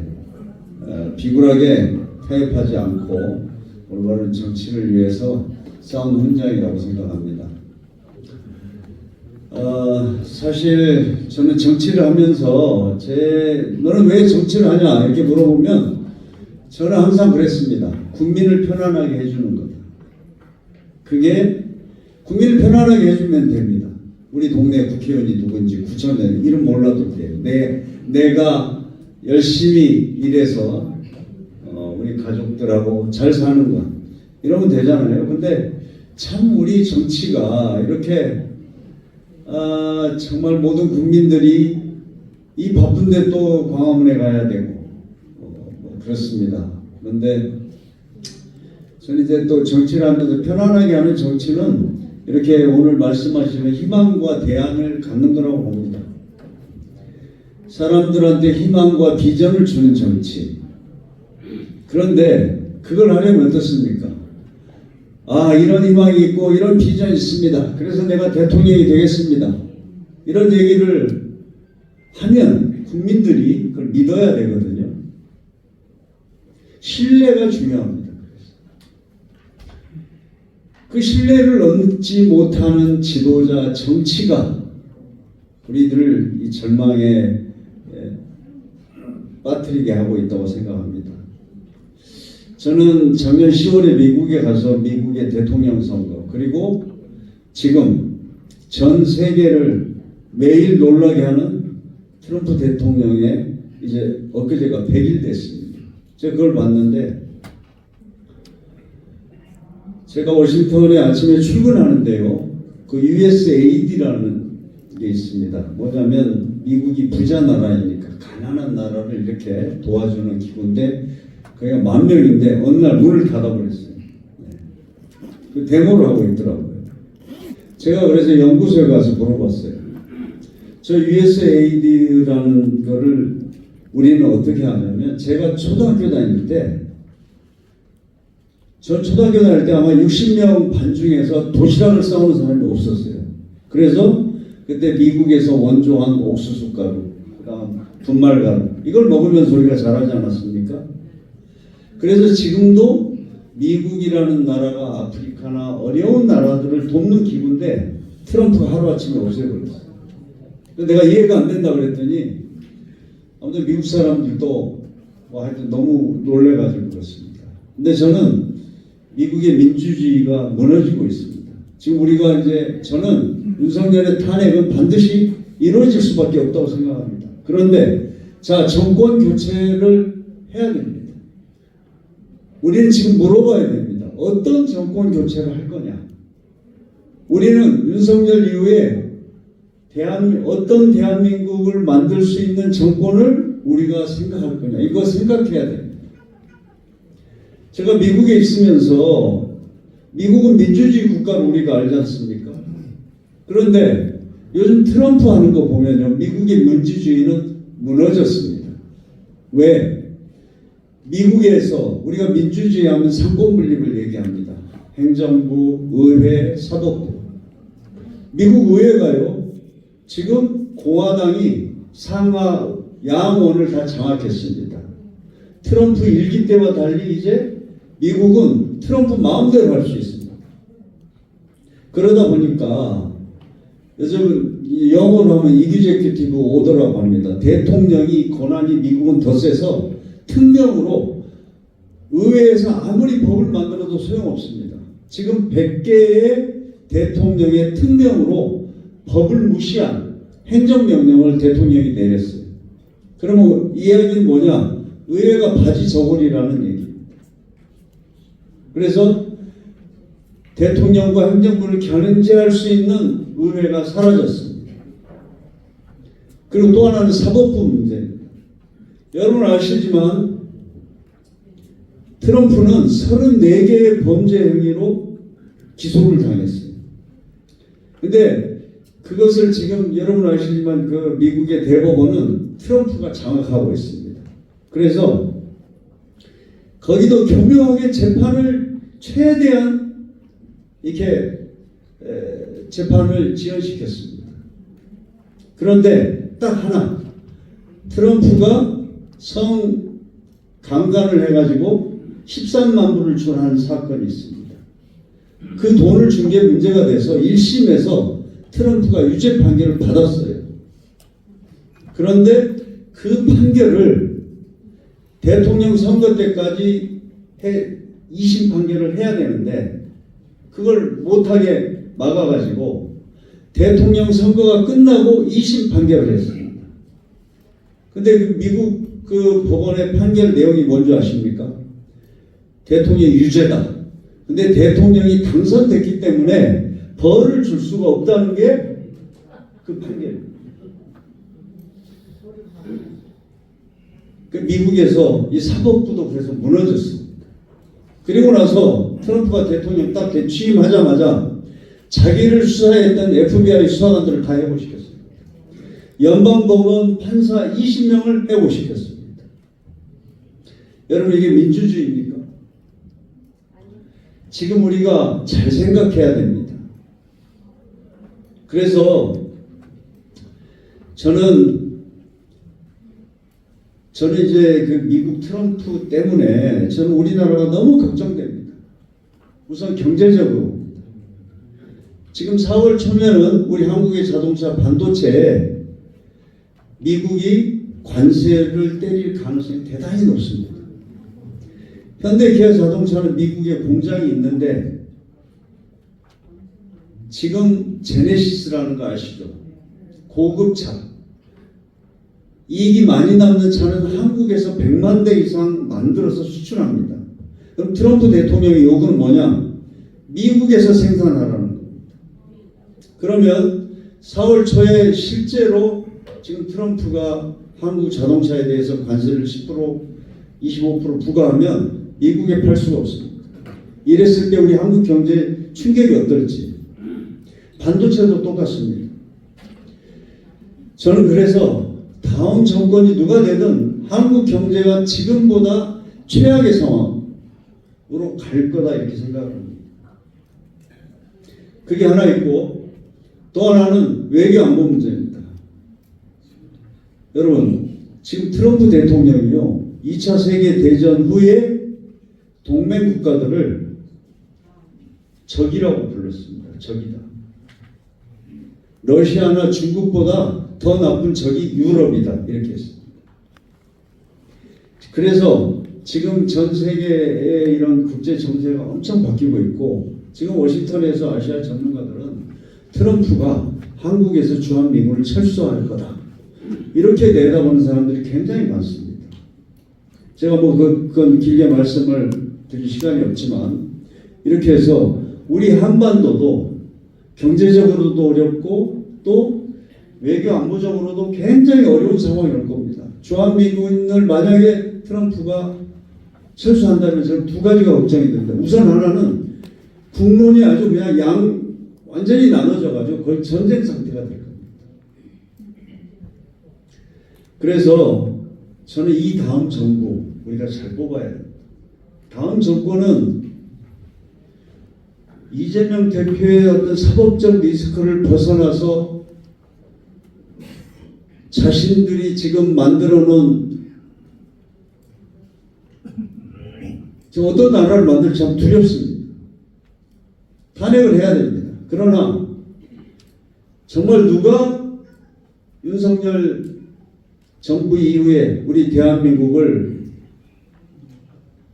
비굴하게 타협하지 않고 올바른 정치를 위해서 싸운 훈장이라고 생각합니다. 사실 저는 정치를 하면서 너는 왜 정치를 하냐 이렇게 물어보면 저는 항상 그랬습니다. 국민을 편안하게 해주는 거다. 그게 국민을 편안하게 해주면 됩니다. 우리 동네 국회의원이 누군지 구청장 이름 몰라도 돼요. 내가 열심히 일해서 우리 가족들하고 잘 사는 것 이러면 되잖아요. 근데 참 우리 정치가 이렇게 정말 모든 국민들이 이 바쁜데 또 광화문에 가야 되고 그렇습니다. 그런데 저는 이제 또 정치를 하면서 편안하게 하는 정치는 이렇게 오늘 말씀하시는 희망과 대안을 갖는 거라고 봅니다. 사람들한테 희망과 비전을 주는 정치. 그런데 그걸 하려면 어떻습니까? 이런 희망이 있고 이런 비전이 있습니다. 그래서 내가 대통령이 되겠습니다. 이런 얘기를 하면 국민들이 그걸 믿어야 되거든요. 신뢰가 중요합니다. 그 신뢰를 얻지 못하는 지도자 정치가 우리들을 이 절망에 빠뜨리게 하고 있다고 생각합니다. 저는 작년 10월에 미국에 가서 미국의 대통령 선거 그리고 지금 전 세계를 매일 놀라게 하는 트럼프 대통령의 이제 엊그제가 100일 됐습니다. 제가 그걸 봤는데 제가 워싱턴에 아침에 출근하는데요. 그 USAID라는 게 있습니다. 뭐냐면 미국이 부자 나라이니까 가난한 나라를 이렇게 도와주는 기구인데 그게 10,000명인데 어느 날 문을 닫아버렸어요. 네. 그 데모를 하고 있더라고요. 제가 그래서 연구소에 가서 물어봤어요. 저 USAID라는 거를 우리는 어떻게 하냐면, 제가 초등학교 다닐 때, 아마 60명 반 중에서 도시락을 싸우는 사람이 없었어요. 그래서 그때 미국에서 원조한 옥수수 가루, 그다음 분말 가루, 이걸 먹으면서 우리가 자라지 않았습니까? 그래서 지금도 미국이라는 나라가 아프리카나 어려운 나라들을 돕는 기구인데 트럼프가 하루아침에 없애버렸어요. 내가 이해가 안 된다 그랬더니 아무튼 미국 사람들도 하여튼 너무 놀래가지고 그렇습니다. 근데 저는 미국의 민주주의가 무너지고 있습니다. 지금 우리가 저는 윤석열의 탄핵은 반드시 이루어질 수밖에 없다고 생각합니다. 그런데 자, 정권 교체를 해야 됩니다. 우리는 지금 물어봐야 됩니다. 어떤 정권 교체를 할 거냐? 우리는 윤석열 이후에 어떤 대한민국을 만들 수 있는 정권을 우리가 생각할 거냐? 이거 생각해야 됩니다. 제가 미국에 있으면서 미국은 민주주의 국가를 우리가 알지 않습니까? 그런데 요즘 트럼프 하는 거 보면요, 미국의 민주주의는 무너졌습니다. 왜? 미국에서 우리가 민주주의 하면 상권분립을 얘기합니다. 행정부, 의회, 사법부. 미국 의회가요, 지금 공화당이 상하 양원을 다 장악했습니다. 트럼프 일기 때와 달리 이제 미국은 트럼프 마음대로 할 수 있습니다. 그러다 보니까 요즘 영어로 하면 이규제큐티브 오더라고 합니다. 대통령이 권한이 미국은 더 세서 특명으로 의회에서 아무리 법을 만들어도 소용없습니다. 지금 100개의 대통령의 특명으로 법을 무시한 행정명령을 대통령이 내렸어요. 그러면 이 이야기는 뭐냐? 의회가 바지 저고리라는 얘기입니다. 그래서 대통령과 행정부를 견제할 수 있는 의회가 사라졌습니다. 그리고 또 하나는 사법부 문제입니다. 여러분 아시지만 트럼프는 34개의 범죄 행위로 기소를 당했어요. 근데 그것을 지금 여러분 아시지만 그 미국의 대법원은 트럼프가 장악하고 있습니다. 그래서 거기도 교묘하게 재판을 최대한 이렇게 재판을 지연시켰습니다. 그런데 딱 하나, 트럼프가 성 강간을 해가지고 13만 불을 준하는 사건이 있습니다. 그 돈을 준 게 문제가 돼서 1심에서 트럼프가 유죄 판결을 받았어요. 그런데 그 판결을 대통령 선거 때까지 2심 판결을 해야 되는데 그걸 못하게 막아가지고 대통령 선거가 끝나고 2심 판결을 했습니다. 근데 그 미국 그 법원의 판결 내용이 뭔지 아십니까? 대통령이 유죄다. 근데 대통령이 당선됐기 때문에 벌을 줄 수가 없다는 게 그 판결입니다. 그 미국에서 이 사법부도 그래서 무너졌습니다. 그리고 나서 트럼프가 대통령 딱 취임하자마자 자기를 수사했던 FBI 수사관들을 다 해고시켰습니다. 연방법원 판사 20명을 해고시켰습니다. 여러분 이게 민주주의입니까? 지금 우리가 잘 생각해야 됩니다. 그래서 저는 이제 그 미국 트럼프 때문에 저는 우리나라가 너무 걱정됩니다. 우선 경제적으로. 지금 4월 초면은 우리 한국의 자동차 반도체에 미국이 관세를 때릴 가능성이 대단히 높습니다. 현대 기아 자동차는 미국에 공장이 있는데 지금 제네시스라는 거 아시죠? 고급차. 이익이 많이 남는 차는 한국에서 100만 대 이상 만들어서 수출합니다. 그럼 트럼프 대통령의 요구는 뭐냐? 미국에서 생산하라는 겁니다. 그러면 4월 초에 실제로 지금 트럼프가 한국 자동차에 대해서 관세를 10%, 25% 부과하면 미국에 팔 수가 없습니다. 이랬을 때 우리 한국 경제 충격이 어떨지. 반도체도 똑같습니다. 저는 그래서 다음 정권이 누가 되든 한국 경제가 지금보다 최악의 상황으로 갈 거다 이렇게 생각합니다. 그게 하나 있고 또 하나는 외교 안보 문제입니다. 여러분 지금 트럼프 대통령이요 2차 세계 대전 후에 동맹 국가들을 적이라고 불렀습니다. 적이다. 러시아나 중국보다 더 나쁜 적이 유럽이다. 이렇게 했습니다. 그래서 지금 전 세계의 이런 국제 정세가 엄청 바뀌고 있고 지금 워싱턴에서 아시아 전문가들은 트럼프가 한국에서 주한미군을 철수할 거다. 이렇게 내다보는 사람들이 굉장히 많습니다. 제가 뭐 그건 길게 말씀을 드릴 시간이 없지만 이렇게 해서 우리 한반도도 경제적으로도 어렵고 또 외교 안보적으로도 굉장히 어려운 상황이 올 겁니다. 주한미군을 만약에 트럼프가 철수한다면 저는 두 가지가 걱정이 됩니다. 우선 하나는 국론이 아주 그냥 완전히 나눠져가지고 거의 전쟁 상태가 될 겁니다. 그래서 저는 이 다음 정부 우리가 잘 뽑아야 됩니다. 다음 정권은 이재명 대표의 어떤 사법적 리스크를 벗어나서 자신들이 지금 만들어 놓은 지금 어떤 나라를 만들지 참 두렵습니다. 탄핵을 해야 됩니다. 그러나 정말 누가 윤석열 정부 이후에 우리 대한민국을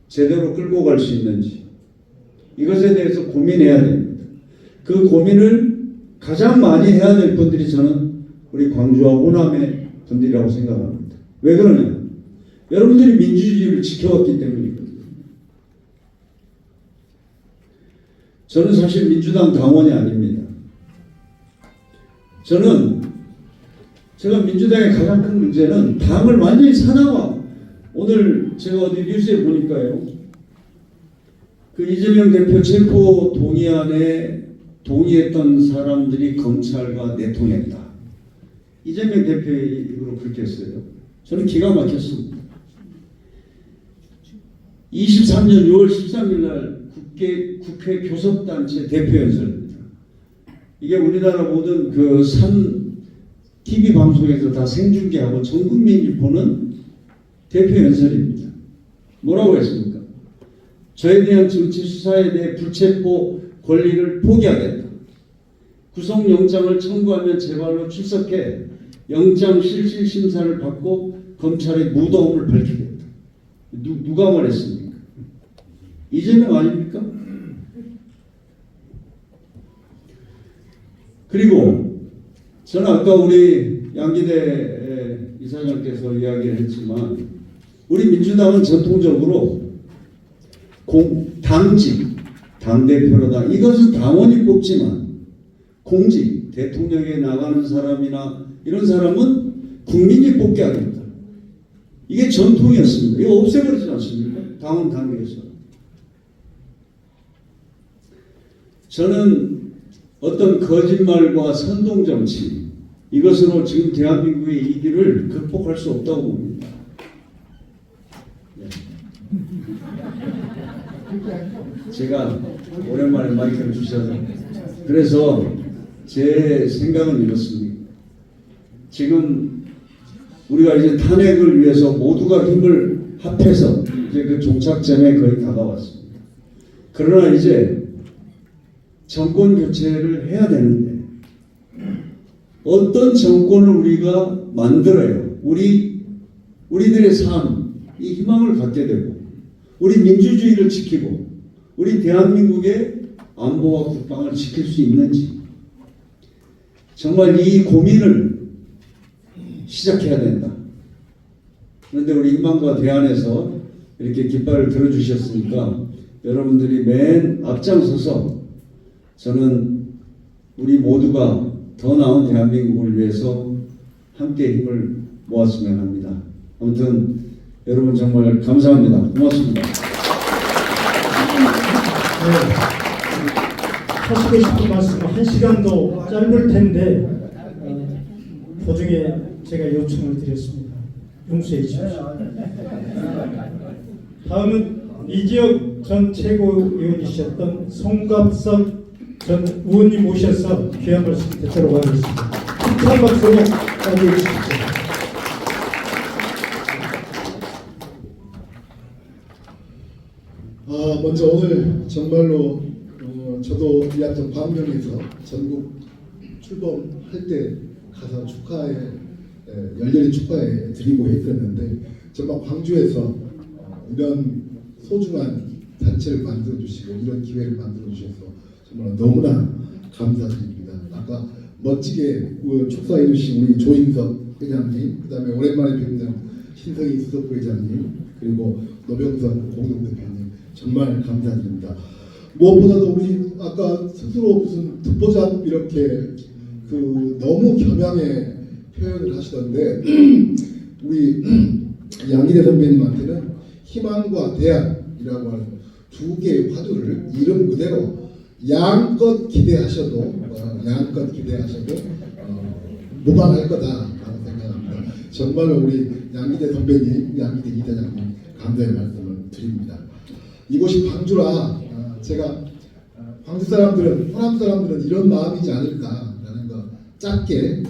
제대로 끌고 갈 수 있는지 이것에 대해서 고민해야 됩니다. 그 고민을 가장 많이 해야 될 분들이 저는 우리 광주와 호남의 분들이라고 생각합니다. 왜 그러냐? 여러분들이 민주주의를 지켜왔기 때문이거든요. 저는 사실 민주당 당원이 아닙니다. 제가 민주당의 가장 큰 문제는 당을 완전히 사나워. 오늘 제가 어디 뉴스에 보니까요. 그 이재명 대표 체포 동의안에 동의했던 사람들이 검찰과 내통했다. 이재명 대표의 입으로 그렇게 했어요. 저는 기가 막혔습니다. 23년 6월 13일 날 국회 교섭단체 대표연설입니다. 이게 우리나라 모든 그 TV 방송에서 다 생중계하고 전 국민이 보는 대표연설입니다. 뭐라고 했습니까? 저에 대한 정치 수사에 대해 불체포 권리를 포기하겠다. 구속영장을 청구하면 제발로 출석해 영장 실질 심사를 받고 검찰의 무도함을 밝히겠다. 누가 말했습니까? 이재명 아닙니까? 그리고 저는 아까 우리 양기대 이사장께서 이야기를 했지만 우리 민주당은 전통적으로 당직, 당대표로다. 이것은 당원이 뽑지만 공직, 대통령에 나가는 사람이나 이런 사람은 국민이 뽑게 합니다. 이게 전통이었습니다. 이거 없애버리지 않습니까? 당원 단계에서. 저는 어떤 거짓말과 선동정치 이것으로 지금 대한민국의 이기를 극복할 수 없다고 봅니다. 제가 오랜만에 마이크를 주셔서 그래서 제 생각은 이렇습니다. 지금 우리가 이제 탄핵을 위해서 모두가 힘을 합해서 이제 그 종착점에 거의 다가왔습니다. 그러나 이제 정권 교체를 해야 되는데 어떤 정권을 우리가 만들어요. 우리들의 삶, 이 희망을 갖게 되고 우리 민주주의를 지키고 우리 대한민국의 안보와 국방을 지킬 수 있는지 정말 이 고민을 시작해야 된다. 그런데 우리 희망과 대안에서 이렇게 깃발을 들어주셨으니까 여러분들이 맨 앞장서서 저는 우리 모두가 더 나은 대한민국을 위해서 함께 힘을 모았으면 합니다. 아무튼 여러분 정말 감사합니다. 고맙습니다. 하시고 싶은 말씀은 1시간도 짧을 텐데 도중에 제가 요청을 드렸습니다. 용서해 주십시오. 다음은 이 지역 전 최고위원이셨던 송갑석 전 의원님 모셔서 귀한 말씀 듣도록 하겠습니다. 큰 박수로 맞이해 주십시오. 먼저 오늘 정말로 저도 이 같은 광명에서 전국 출범할 때 가서 축하에 열렬히 축하해 드리고 했었는데 정말 광주에서 이런 소중한 단체를 만들어 주시고 이런 기회를 만들어 주셔서 정말 너무나 감사드립니다. 아까 멋지게 축사해 주신 우리 조인석 회장님, 그다음에 오랜만에 뵙는 신성희 수석부회장님, 그리고 노병선 공동대표님 정말 감사드립니다. 무엇보다도 우리 아까 스스로 무슨 듣보잡 이렇게 너무 겸양의 표현을 하시던데 우리 양희대 선배님한테는 희망과 대안이라고 하는 두 개의 화두를 이름 그대로 양껏 기대하셔도 무방할 거다라고 생각합니다. 정말로 우리 양희대 선배님, 양희대 이대장님 감사의 말씀을 드립니다. 이곳이 광주라 제가 광주 사람들은, 호남 사람들은 이런 마음이지 않을까라는 거 짧게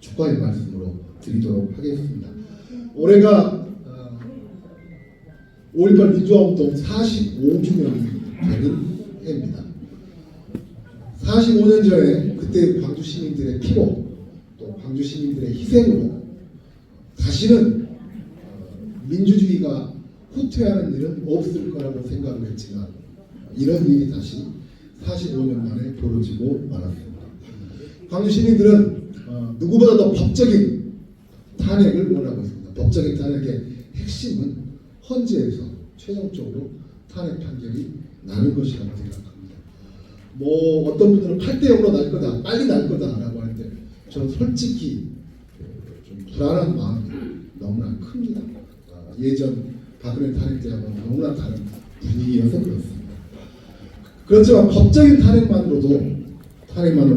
축하의 말씀으로 드리도록 하겠습니다. 올해가 5.18 민주화운동 45주년이 되는 해입니다. 45년 전에 그때 광주 시민들의 피로 또 광주 시민들의 희생으로 다시는 민주주의가 후퇴하는 일은 없을 거라고 생각을 했지만 이런 일이 다시 45년 만에 벌어지고 말았습니다. 광주 시민들은 누구보다도 법적인 탄핵을 원하고 있습니다. 법적인 탄핵의 핵심은 헌재에서 최종적으로 탄핵 판결이 나는 것이라고 생각합니다. 뭐 어떤 분들은 8대0으로 날 거다, 빨리 날 거다라고 할 때 저는 솔직히 좀 불안한 마음이 너무나 큽니다. 예전 박근혜 탄핵 때하고는 너무나 다른 분위기여서 그렇습니다. 그렇지만 법적인 탄핵만으로도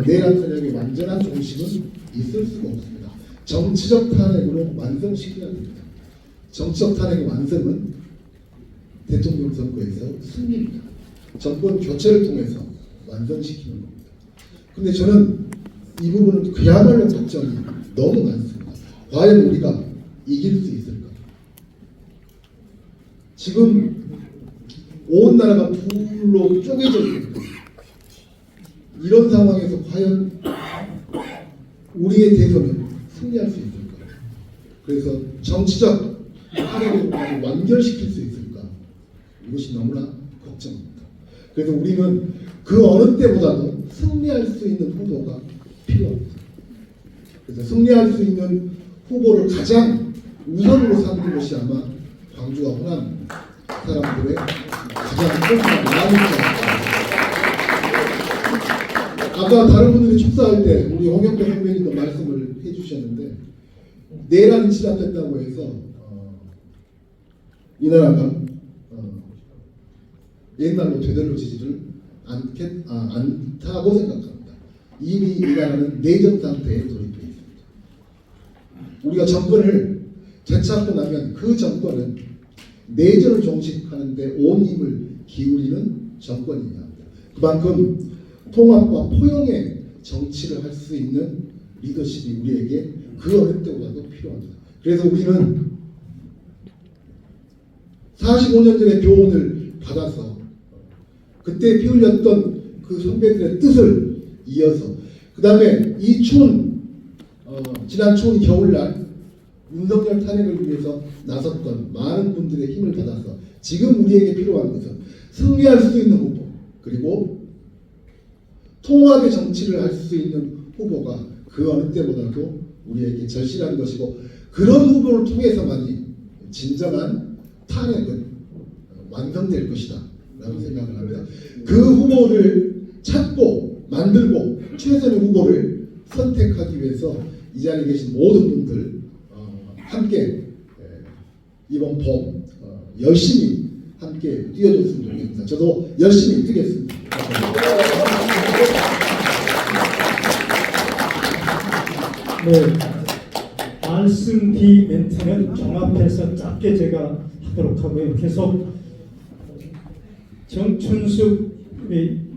내란 세력의 완전한 종식은 있을 수가 없습니다. 정치적 탄핵으로 완성시켜야 됩니다. 정치적 탄핵의 완성은 대통령 선거에서 승리입니다. 정권 교체를 통해서 완성시키는 겁니다. 근데 저는 이 부분은 그야말로 걱정이 너무 많습니다. 과연 우리가 이길 수 있을까? 지금 온 나라가 둘로 쪼개져 있습니다. 이런 상황에서 과연 우리의 대선은 승리할 수 있을까? 그래서 정치적 탄핵을 완결시킬 수 있을까? 이것이 너무나 걱정입니다. 그래서 우리는 그 어느 때보다도 승리할 수 있는 후보가 필요합니다. 그래서 승리할 수 있는 후보를 가장 우선으로 삼는 것이 아마 광주와 호남 사람들의 가장 소중한 마음이죠. 아까 다른 분들이 축사할 때 우리 홍영표 선배님도 말씀을 해주셨는데 내란이 진압됐다고 해서 이 나라가 옛날로 되돌려지지를 않다고 생각합니다. 이미 이 나라는 내전 상태에 돌입해 있습니다. 우리가 정권을 되찾고 나면 그 정권은 내전을 종식하는 데 온 힘을 기울이는 정권이어야 합니다. 그만큼 통합과 포용의 정치를 할 수 있는 리더십이 우리에게 그 어느 때보다도 필요합니다. 그래서 우리는 45년 전의 교훈을 받아서 그때 피 흘렸던 그 선배들의 뜻을 이어서 그 다음에 이 추운 지난 추운 겨울날 윤석열 탄핵을 위해서 나섰던 많은 분들의 힘을 받아서 지금 우리에게 필요한 것은 승리할 수 있는 후보 그리고 통합의 정치를 할 수 있는 후보가 그 어느 때보다도 우리에게 절실한 것이고 그런 후보를 통해서만이 진정한 탄핵은 완성될 것이다 라고 생각을 합니다. 그 후보를 찾고 만들고 최선의 후보를 선택하기 위해서 이 자리에 계신 모든 분들 함께 이번 봄 열심히 함께 뛰어줬으면 좋겠습니다. 저도 열심히 뛰겠습니다. 네, 말씀 뒤 멘트는 종합해서 짧게 제가 하도록 하고요. 계속 정춘숙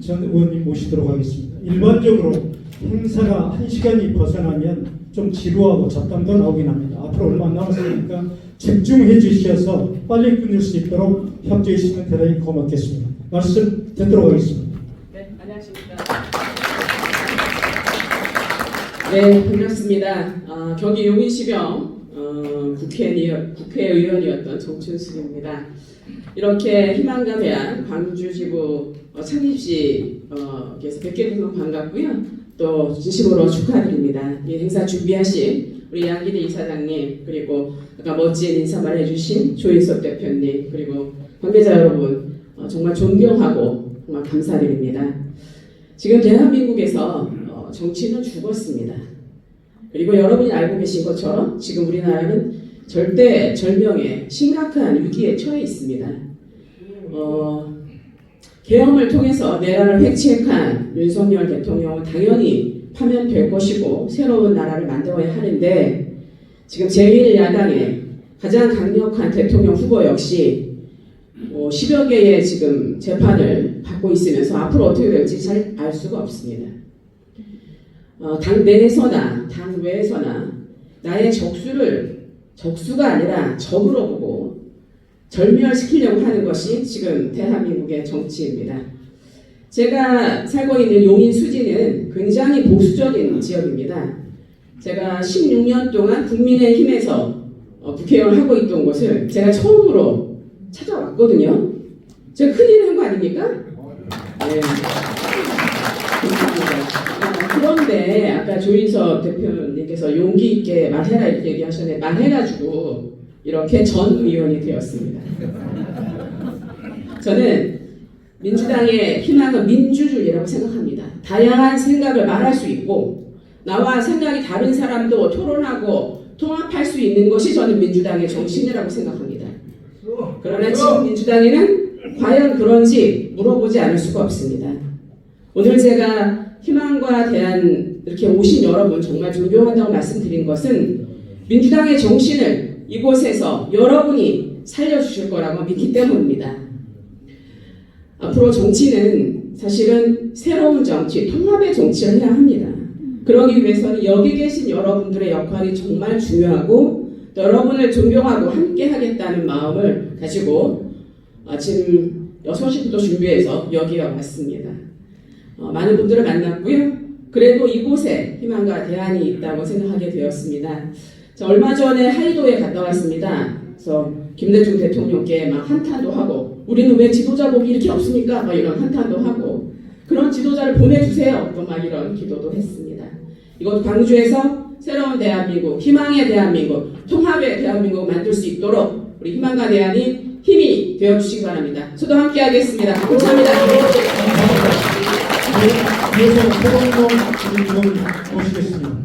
전 의원님 모시도록 하겠습니다. 일반적으로 행사가 1시간이 벗어나면 좀 지루하고 잡담도 나오긴 합니다. 앞으로 얼마 안 남았으니까 집중해 주셔서 빨리 끝낼 수 있도록 협조해 주시면 대단히 고맙겠습니다. 말씀 듣도록 하겠습니다. 네, 안녕하십니까. 네, 반갑습니다. 경기 용인시병 국회의원이었던 정춘숙입니다. 이렇게 희망과 대한 광주지부 창립식에서 뵙게 돼서 반갑고요. 또 진심으로 축하드립니다. 이 행사 준비하신 우리 양기대 이사장님, 그리고 아까 멋진 인사말 해주신 조인섭 대표님, 그리고 관계자 여러분, 정말 존경하고 정말 감사드립니다. 지금 대한민국에서 정치는 죽었습니다. 그리고 여러분이 알고 계신 것처럼 지금 우리나라는 절대절명의 심각한 위기에 처해 있습니다. 계엄을 통해서 내란을 획책한 윤석열 대통령은 당연히 파면될 것이고 새로운 나라를 만들어야 하는데, 지금 제1야당의 가장 강력한 대통령 후보 역시 10여 개의 지금 재판을 받고 있으면서 앞으로 어떻게 될지 잘 알 수가 없습니다. 당 내에서나 당 외에서나 나의 적수가 아니라 적으로 보고 절멸시키려고 하는 것이 지금 대한민국의 정치입니다. 제가 살고 있는 용인 수지는 굉장히 보수적인 지역입니다. 제가 16년 동안 국민의힘에서 국회의원을 하고 있던 곳을 제가 처음으로 찾아왔거든요. 제가 큰일 한 거 아닙니까? 네. 그런데 아까 조인섭 대표님께서 용기 있게 말해라 이렇게 얘기하셨는데, 말해가지고 이렇게 전 의원이 되었습니다. 저는 민주당의 희망은 민주주의라고 생각합니다. 다양한 생각을 말할 수 있고 나와 생각이 다른 사람도 토론하고 통합할 수 있는 것이 저는 민주당의 정신이라고 생각합니다. 그러나 지금 민주당에는 과연 그런지 물어보지 않을 수가 없습니다. 오늘 제가 희망과 대한 이렇게 오신 여러분 정말 존경한다고 말씀드린 것은 민주당의 정신을 이곳에서 여러분이 살려주실 거라고 믿기 때문입니다. 앞으로 정치는 사실은 새로운 정치, 통합의 정치를 해야 합니다. 그러기 위해서는 여기 계신 여러분들의 역할이 정말 중요하고, 또 여러분을 존경하고 함께 하겠다는 마음을 가지고 아침 6시부터 준비해서 여기가 왔습니다. 많은 분들을 만났고요. 그래도 이곳에 희망과 대안이 있다고 생각하게 되었습니다. 얼마 전에 하이도에 갔다 왔습니다. 그래서 김대중 대통령께 막 한탄도 하고, 우리는 왜 지도자복이 이렇게 없습니까? 막 이런 한탄도 하고, 그런 지도자를 보내주세요. 또 막 이런 기도도 했습니다. 이곳 광주에서 새로운 대한민국, 희망의 대한민국, 통합의 대한민국을 만들 수 있도록 우리 희망과 대안이 힘이 되어주시기 바랍니다. 저도 함께 하겠습니다. 감사합니다. 이어서 서동용 의원 모시겠습니다.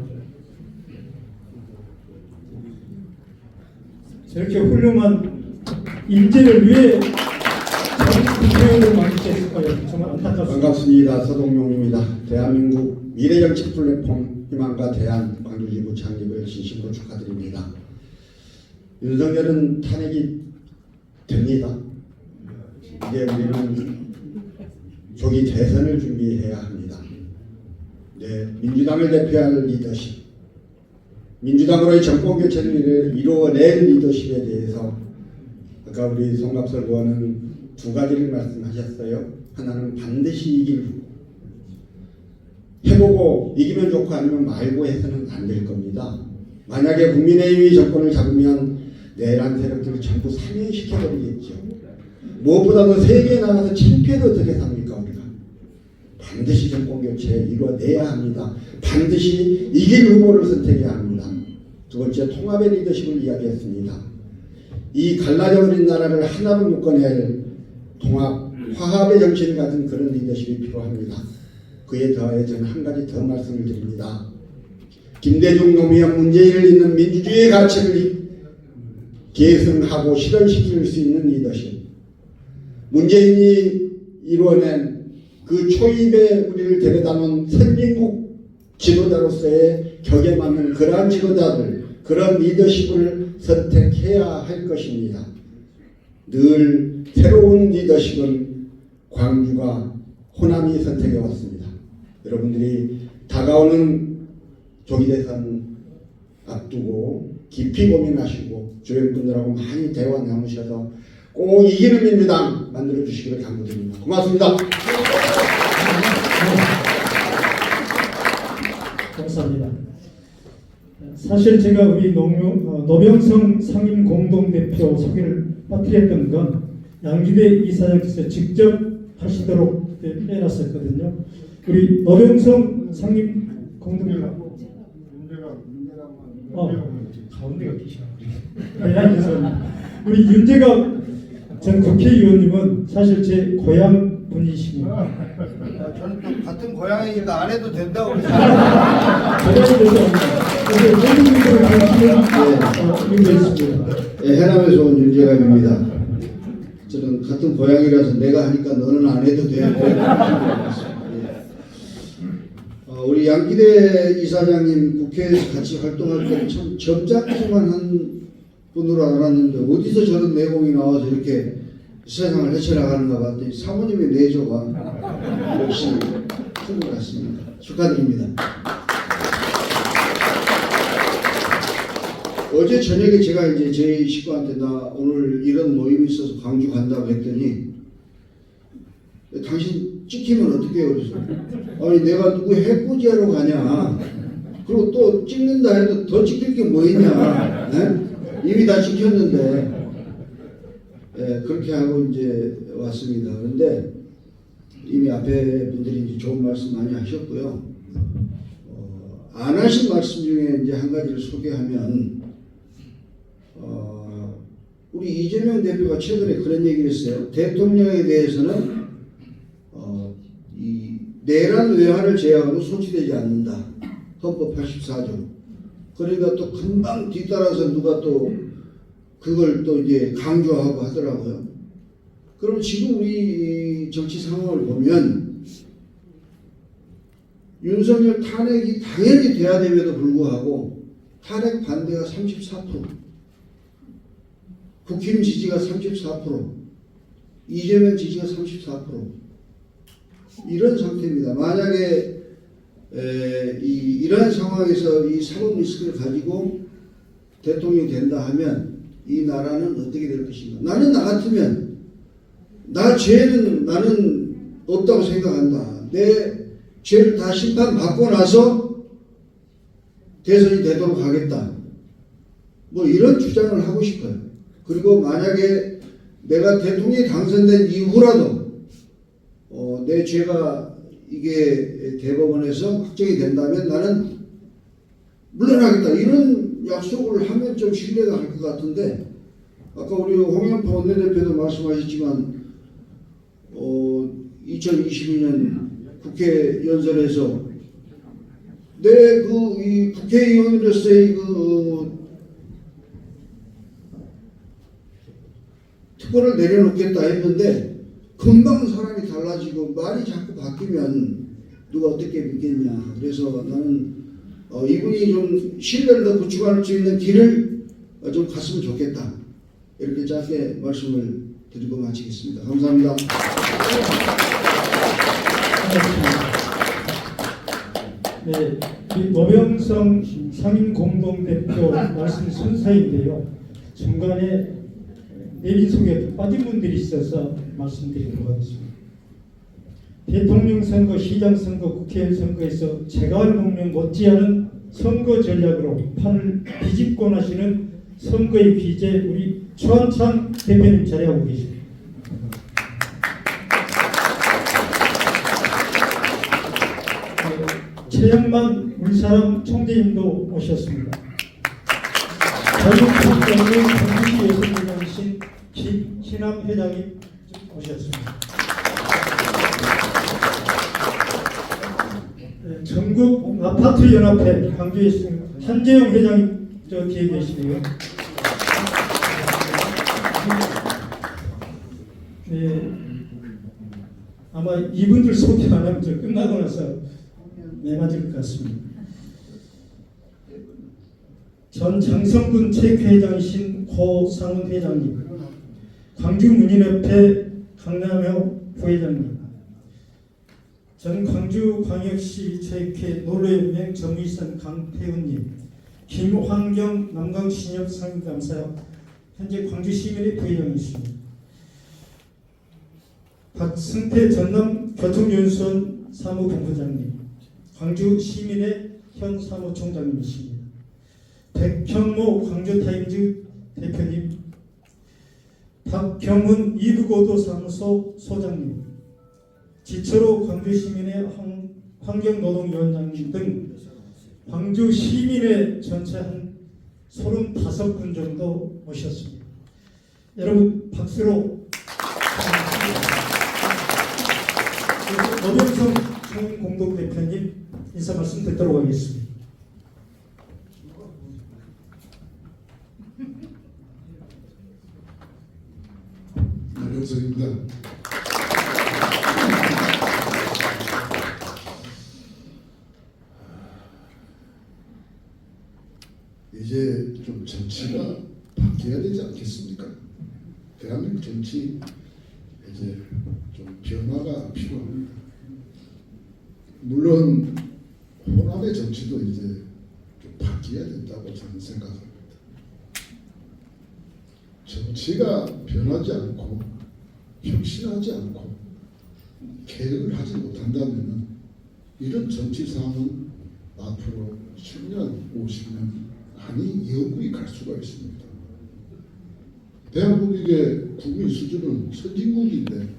저렇게 훌륭한 인재를 위해 국회의원을 만드셨을까요? 정말 안타깝습니다. 반갑습니다. 서동용입니다. 대한민국 미래정치 플랫폼 희망과 대안 광주지부 창립을 진심으로 축하드립니다. 윤석열은 탄핵이 됩니다. 이제 우리는 조기 대선을 준비해야 합니다. 네, 민주당을 대표할 리더십, 민주당으로의 정권교체를 이루어낼 리더십에 대해서 아까 우리 송갑설 의원은 두 가지를 말씀하셨어요. 하나는 반드시 이길, 해보고 이기면 좋고 아니면 말고 해서는 안 될 겁니다. 만약에 국민의힘이 정권을 잡으면 내란 세력들을 전부 사면시켜버리겠죠. 무엇보다도 세계에 나가서 창피해도 어떻게 삽니까 우리가. 반드시 정권교체 이루어내야 합니다. 반드시 이길 후보를 선택해야 합니다. 두 번째, 통합의 리더십을 이야기했습니다. 이 갈라져버린 나라를 하나로 묶어낼 통합, 화합의 정신을 가진 그런 리더십이 필요합니다. 그에 더해 저는 한 가지 더 말씀을 드립니다. 김대중, 노무현, 문재인을 잇는 민주주의의 가치를 계승하고 실현시킬 수 있는 리더십, 문재인이 이루어낸 그 초입에 우리를 데려다놓은 선진국 지도자로서의 격에 맞는 그러한 지도자들, 그런 리더십을 선택해야 할 것입니다. 늘 새로운 리더십은 광주가 호남이 선택해 왔습니다. 여러분들이 다가오는 조기대선 앞두고 깊이 고민하시고 주변 분들하고 많이 대화 나누셔서 꼭 이기는 민주당 만들어 주시기를 당부드립니다. 고맙습니다. 감사합니다. 사실 제가 우리 노병성 상임 공동대표 소개를 빠뜨렸던 건 양기대 이사장께서 직접 하시도록 빼놨었거든요. 우리 노병성 상임 공동대표 가운데가 계시나 우리 윤재갑 전 국회의원님은 사실 제 고향 분이십니다. 저는 또 같은 고향이니까 안 해도 된다고 그래서. 해남에서 온 윤재갑입니다. 저는 같은 고향이라서 내가 하니까 너는 안 해도 돼. 우리 양기대 이사장님 국회에서 같이 활동할 때 참 점잖기만 한 분으로 알았는데 어디서 저런 내공이 나와서 이렇게 세상을 헤쳐나가는가 봤더니 사모님의 내조가 역시 큰 것 같습니다. 축하드립니다. 어제 저녁에 제가 이제 제 식구한테 나 오늘 이런 모임이 있어서 광주 간다고 했더니 당신 찍히면 어떻게 해요? 그래서 아니 내가 누구 해코지하러 가냐? 그리고 또 찍는다 해도 더 찍힐 게 뭐 있냐? 네? 이미 다 찍혔는데 그렇게 하고 이제 왔습니다. 그런데 이미 앞에 분들이 이제 좋은 말씀 많이 하셨고요. 안 하신 말씀 중에 이제 한 가지를 소개하면 우리 이재명 대표가 최근에 그런 얘기를 했어요. 대통령에 대해서는 이 내란 외환을 제외하고 소치되지 않는다. 헌법 84조. 그러니까 또 금방 뒤따라서 누가 또 그걸 또 이제 강조하고 하더라고요. 그럼 지금 우리 정치 상황을 보면 윤석열 탄핵이 당연히 돼야 됨에도 불구하고 탄핵 반대가 34%, 국힘 지지가 34%, 이재명 지지가 34%. 이런 상태입니다. 만약에 이러한 상황에서 이 사법 리스크를 가지고 대통령이 된다 하면 이 나라는 어떻게 될 것인가? 나는 나 같으면 나 죄는 나는 없다고 생각한다. 내 죄를 다 심판받고 나서 대선이 되도록 하겠다. 뭐 이런 주장을 하고 싶어요. 그리고 만약에 내가 대통령이 당선된 이후라도 내 죄가 이게 대법원에서 확정이 된다면 나는 물러나겠다. 이런 약속을 하면 좀 신뢰가 갈 것 같은데 아까 우리 홍영표 원내대표도 말씀하셨지만 2022년 국회 연설에서 내 이 국회의원으로서의 특권을 내려놓겠다 했는데 금방 사람이 달라지고 말이 자꾸 바뀌면 누가 어떻게 믿겠냐. 그래서 나는 이분이 좀 신뢰를 더 구축할 수 있는 길을 좀 갔으면 좋겠다. 이렇게 짧게 말씀을 드리고 마치겠습니다. 감사합니다. 네, 노병성 상임공동대표 말씀 순서인데요. 중간에 내린 속에 빠진 분들이 있어서 말씀드리도록 하겠습니다. 대통령 선거, 시장 선거, 국회의원 선거에서 제갈 공명 못지않은 선거 전략으로 판을 뒤집고 나시는 선거의 비제 우리 최한창 대표님 자리하고 계십니다. 최영만 울사람 총재님도 오셨습니다. 자유통일당의 광주시 예술회장이신 김신남 회장님 오셨습니다. 전국 아파트 연합회 광주에 있습니다. 한재영 회장님 저 뒤에 계시네요. 네, 아마 이분들 소개 안 하면 저 끝나고 나서 매맞을 것 같습니다. 전 장성군 체육회장이신 고상훈 회장님, 광주문인협회 강남효 부회장님, 전 광주광역시 체육회 노래연맹 정의선 강태훈님, 김환경 남강신협 상임감사, 현재 광주시민의 부회장이십니다. 박승태 전남 교통연수원 사무본부장님, 광주시민의 현 사무총장님이십니다. 백형모 광주타임즈 대표님, 박경훈 이북오도사무소 소장님, 지철호 광주시민의 환경노동위원장님 등 광주시민의 전체 한 35분 정도 모셨습니다. 여러분 박수로 노병성 총공동대표님 인사 말씀 듣도록 하겠습니다. 노병성입니다. 이제 좀 정치가 바뀌어야 되지 않겠습니까? 대한민국 정치 이제 좀 변화가 필요합니다. 물론 호남의 정치도 이제 좀 바뀌어야 된다고 저는 생각합니다. 정치가 변하지 않고 혁신하지 않고 개혁을 하지 못한다면 이런 정치상은 앞으로 10년, 50년 아니 영구히 갈 수가 있습니다. 대한민국의 국민 수준은 선진국인데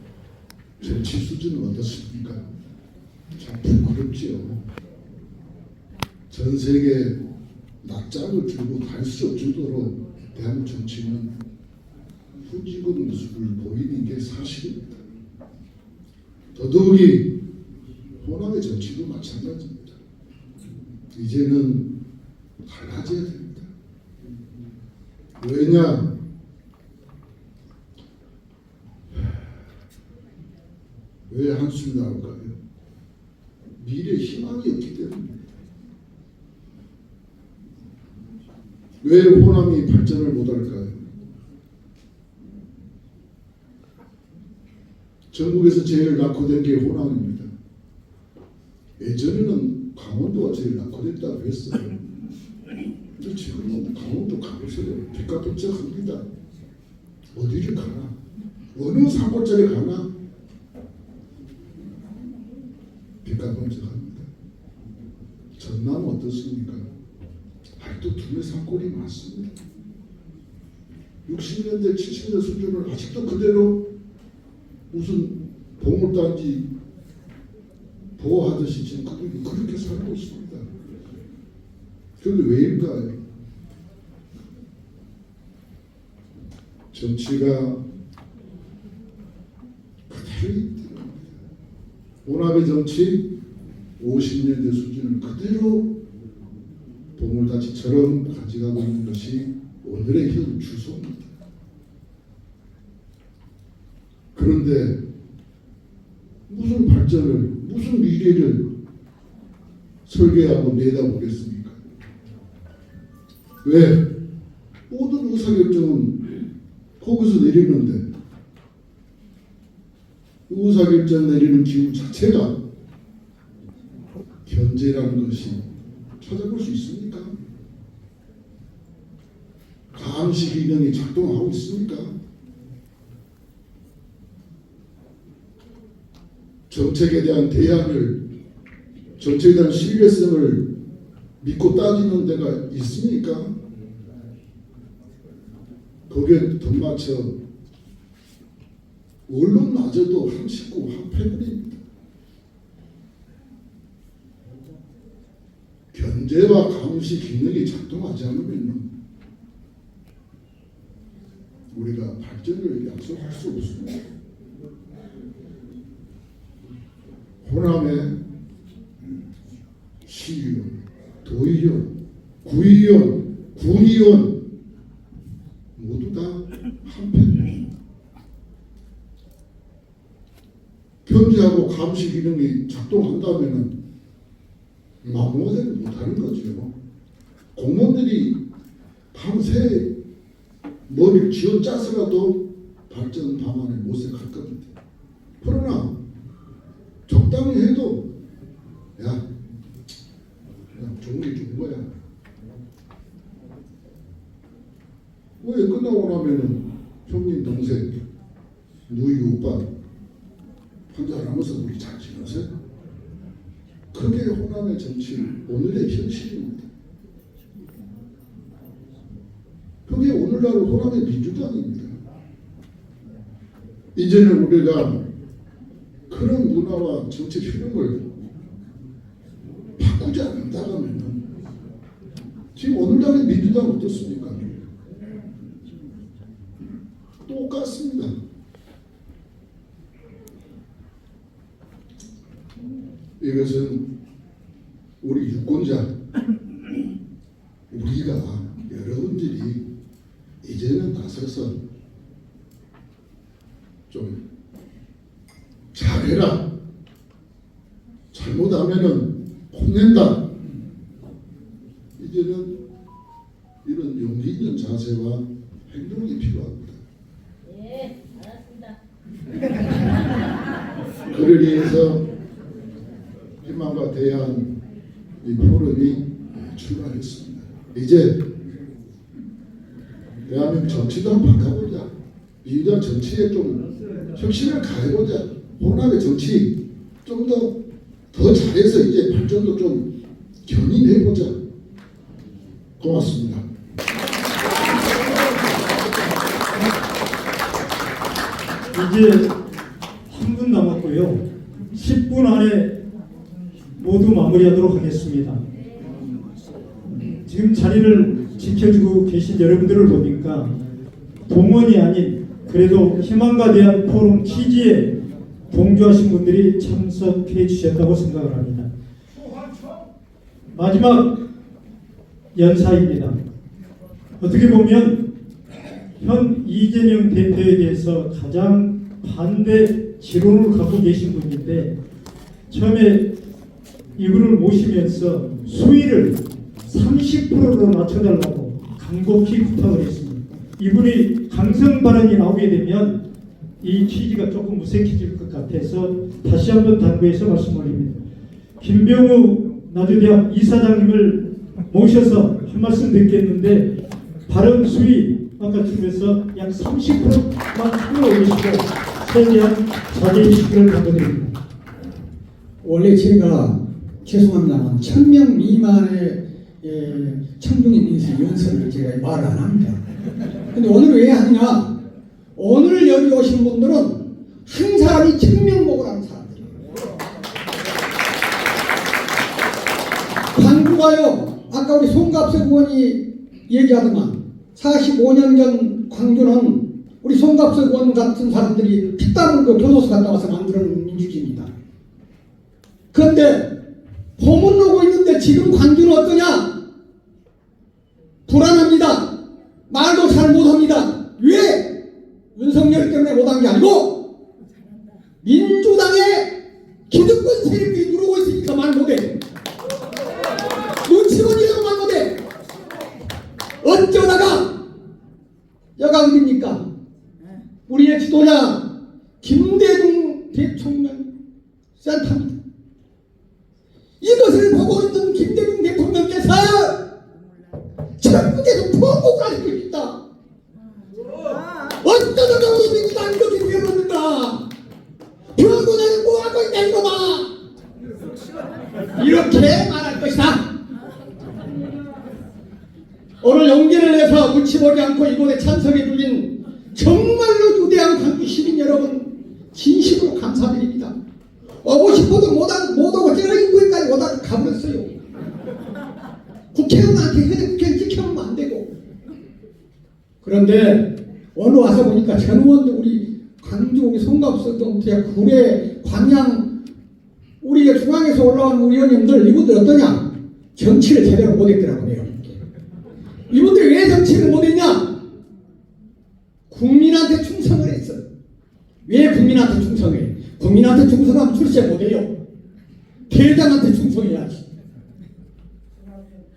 정치 수준은 어떻습니까? 참 부끄럽지요. 전 세계 낯짝을 들고 갈 수 없을 정도로 대한민국 정치는 후진국 모습을 보이는 게 사실입니다. 더더욱이 호남의 정치도 마찬가지입니다. 이제는 달라져야 됩니다. 왜냐? 왜 한숨이 나올까요? 미래 희망이 없기 때문입니다. 왜 호남이 발전을 못할까요? 전국에서 제일 낙후된 게 호남입니다. 예전에는 강원도가 제일 낙후됐다고 했어요. 근데 지금은 강원도 가보세요. 빚값번쩍합니다. 어디를 가나? 어느 산골짜리 가나? 빚값번쩍합니다. 전남 어떻습니까? 아직도 두뇌 산골이 많습니다. 60년대, 70년대 수준을 아직도 그대로 무슨 보물단지 보호하듯이 지금 그렇게 살고 있습니다. 그게 왜일까요? 정치가 그대로 있다. 호남의 정치 50년대 수준을 그대로 보물단지처럼 가져가고 있는 것이 오늘의 현 주소입니다. 그런데 무슨 발전을, 무슨 미래를 설계하고 내다보겠습니까? 왜? 모든 의사결정은 거기서 내리는데 의사결정 내리는 기구 자체가 견제라는 것이 찾아볼 수 있습니까? 감시 기능이 작동하고 있습니까? 정책에 대한 대안을, 정책에 대한 신뢰성을 믿고 따지는 데가 있습니까? 거기에 덧맞춰 언론마저도 한 식구 한 패거리입니다. 견제와 감시 기능이 작동하지 않으면 우리가 발전을 약속할 수 없습니다. 호남의 시의원, 도의원, 구의원, 군의원 모두 다 한패입니다. 통제하고 감시 기능이 작동한다면은 마무리를 못하는 거죠. 공무원들이 밤새 머리를 쥐어 짜서라도 발전 방안을 모색할 겁니다. 그러나 적당히 해도 야 그냥 좋은 게 좋은 거야. 왜 끝나고 나면은 형님 동생 누이 오빠 한잔하면서 우리 잘 지내세요? 그게 호남의 정치 오늘의 현실입니다. 그게 오늘날 호남의 민주당입니다. 이제는 우리가 그런 문화와 정치 흐름을 바꾸지 않는다면 지금 오늘날의 민주당 어떻습니까? 똑같습니다. 이것은 우리 유권자 우리가 여러분들이 이제는 나서서 좀 잘해라, 잘못하면은 혼낸다, 이제는 이런 용기 있는 자세와 행동이 필요합니다. 예, 알았습니다. 그를 위해서 희망과 대한 이 포럼이 출발했습니다. 이제 대한민국 정치도 한번 바꿔보자. 민주당 정치에 좀 혁신을 가해보자. 호남의 정치 좀 더 잘해서 이제 발전도 좀 견인해보자. 고맙습니다. 이제 한 분 남았고요. 10분 안에 모두 마무리하도록 하겠습니다. 지금 자리를 지켜주고 계신 여러분들을 보니까 동원이 아닌 그래도 희망과 대한 포럼 취지에 동조하신 분들이 참석해 주셨다고 생각을 합니다. 마지막 연사입니다. 어떻게 보면 현 이재명 대표에 대해서 가장 반대 지론을 갖고 계신 분인데 처음에 이분을 모시면서 수위를 30%로 낮춰달라고 간곡히 부탁을 했습니다. 이분이 강성 발언이 나오게 되면 이 취지가 조금 무색해질 것 같아서 다시 한번 당부해서 말씀 올립니다. 김병우 나주대학 이사장님을 모셔서 한 말씀 듣겠는데 발언 수위 아까 중에서 약 30%만 끌어올리시고 최대한 자제해 주시기를 당부드립니다. 원래 제가 죄송합니다. 1000명 미만의 청중에 대해서 연설을 제가 말을 안 합니다. 근데 오늘 왜 하느냐? 오늘 여기 오신 분들은 한 사람이 1000명 먹으라는 사람들이에요. 광주가요, 아까 우리 송갑석 의원이 얘기하더만 45년 전 광주는 우리 송갑석 의원 같은 사람들이 피땀 그 교도소 갔다 와서 만드는 민주주의입니다. 그런데 포문 오고 있는데 지금 광주는 어떠냐? 불안합니다. 말도 잘 못합니다. 왜? 윤석열 때문에 못한 게 아니고 민주당의 기득권 세력이 누르고 있으니까 말 못해. 눈치보니까 말 못해. 어쩌다가 여가 어딥니까? 우리의 지도자 김대중 대통령 센터입니다. 이것을 보고 있는 김대중 대통령께서 전국에서 통곡을 하고 있다. 어쩌다가 우리 민주당 이렇게 되어버린다. 병원을 뭐하고 있냐 이놈아. 이렇게 말할 것이다. 오늘 용기를 내서 눈치 보지 않고 이곳에 참석해 주신 정말로 위대한 광주 시민 여러분 진심으로 감사드립니다. 오고 싶어도 못 오고 제가 인구에까지 오다가 가버렸어요. 국회의원한테 국회의원 지켜보면 안 되고. 그런데 오늘 와서 보니까 전 의원도 우리 광주 우리 송갑석도 구례 광양 우리 중앙에서 올라온 우리 의원님들 이분들 어떠냐? 정치를 제대로 못했더라고요. 이분들이 왜 정치를 못했냐? 국민한테 충성을 했어. 왜 국민한테 충성해? 국민한테 충성하면 출세 못해요. 대장한테 충성해야지.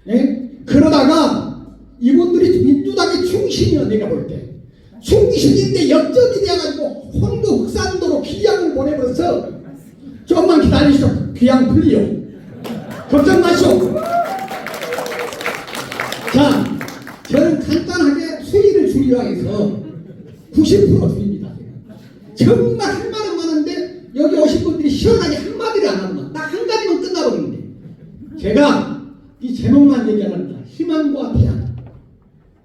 예? 그러다가 이분들이 민주당의 충신이야. 내가 볼 때 충신인데 역전이 돼가지고 홍도 흑산도로 귀양을 보내버려서 조금만 기다리시오. 귀양 풀리요. 걱정 마시오. 자, 저는 간단하게 수위를 줄이려 해서 90% 줄입니다. 정말 할 말은 많은데 여기 오신 분들이 시원하게 한마디를 안 합니다. 딱 한 가지만 끝나버리는데 제가 이 제목만 얘기합니다. 희망과 대안.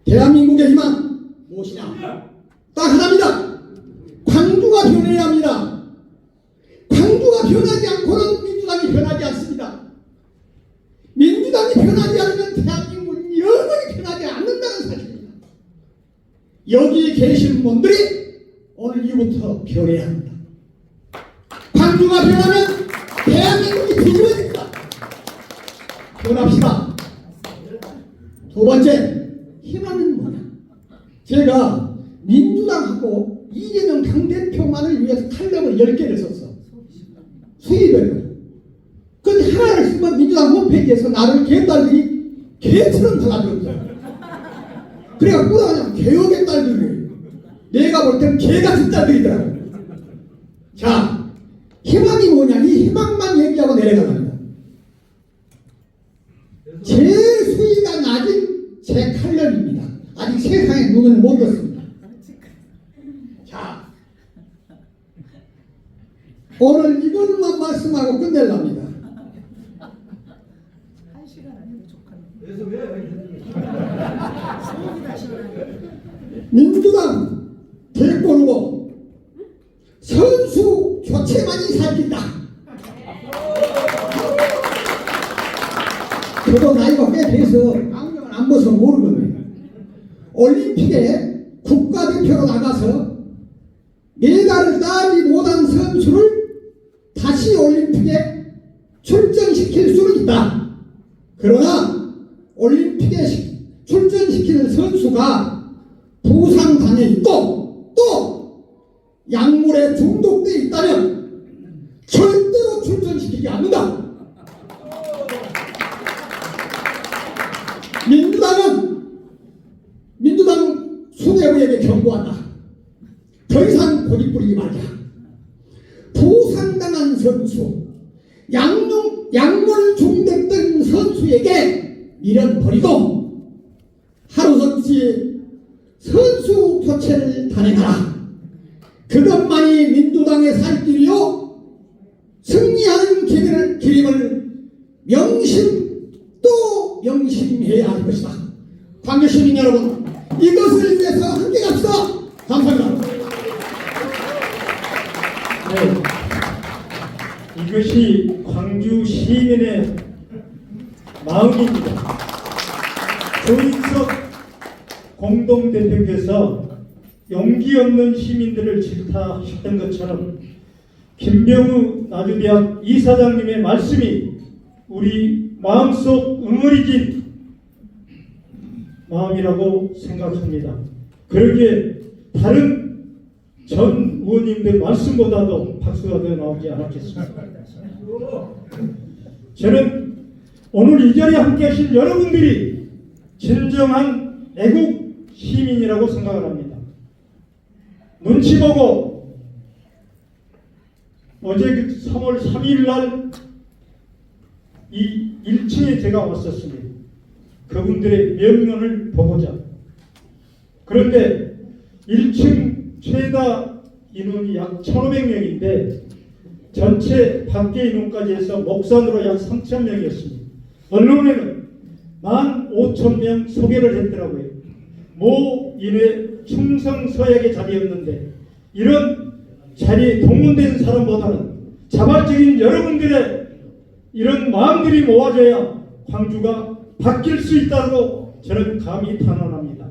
대한민국의 희망 무엇이냐? 딱 하나입니다. 광주가 변해야 합니다. 광주가 변하지 않고는 민주당이 변하지 않습니다. 민주당이 변하지 않으면 대한민국은 영원히 변하지 않는다는 사실입니다. 여기 계신 분들이 오늘 이후부터 변해야 합니다. 광주가 변하면 대한민국이 뒤집어집니다. 변합시다. 두 번째, 희망은 뭐냐? 제가 민주당하고 이재명 당대표만을 위해서 칼럼을 10개를 썼어. 수입을. 근데 하나를 쓰면 민주당 홈페이지에서 나를 개딸들이 개처럼 달아들었어요. 그래갖고 뭐라 하냐면 개혁의 딸들이. 내가 볼 때는 개같은 딸들이더라고요. 자, 희망이 뭐냐? 이 희망만 얘기하고 내려가랍니다. 제일 수위가 낮은 제 칼럼입니다. 아직 세상에 눈을 못 떴습니다. 자, 오늘 이것만 말씀하고 끝낼랍니다. 민주당 대권 후보 선수 교체만이 살린다. 저도 나이가 꽤 돼서 안경을 안 벗어 모르거든요. 올림픽에 국가대표로 나가서 메달을 따지 못한 선수를 다시 올림픽에 출전시킬 수는 있다. 그러나 올림픽에 출전시키는 선수가 부상당해 있고 또 약물에 중독돼 있다면 절대로 출전시키지 않는다. 민주당 수뇌부에게 경고한다. 더 이상 고집 부리지 말자. 부상당한 선수, 약물 중독된 선수에게 미련 버리고 하루속히 선수 교체를 단행하라. 그것만이 민주당의 살 길이요 승리하는 길임을 또 명심해야 할 것이다. 광주 시민 여러분, 이것을 위해서 함께 갑시다. 감사합니다. 네, 이것이 광주 시민의 마음입니다. 조인석 공동대표께서 용기 없는 시민들을 질타했던 것처럼 김병우 나주대학 이사장님의 말씀이 우리 마음속 응어리진 마음이라고 생각합니다. 그러기에 다른 전 의원님들 말씀보다도 박수가 더 나오지 않았겠습니다. 저는 오늘 이 자리에 함께 하신 여러분들이 진정한 애국 시민이라고 생각을 합니다. 눈치 보고 어제 3월 3일 날 이 1층에 제가 왔었습니다. 그분들의 명령을 보고자. 그런데 1층 최다 인원이 약 1,500명인데 전체 밖에 인원까지 해서 목산으로 약 3,000명이었습니다. 언론에는 15,000명 소개를 했더라고요. 모 인의 충성서약의 자리였는데 이런 자리에 동원된 사람보다는 자발적인 여러분들의 이런 마음들이 모아져야 광주가 바뀔 수 있다고 저는 감히 탄원합니다.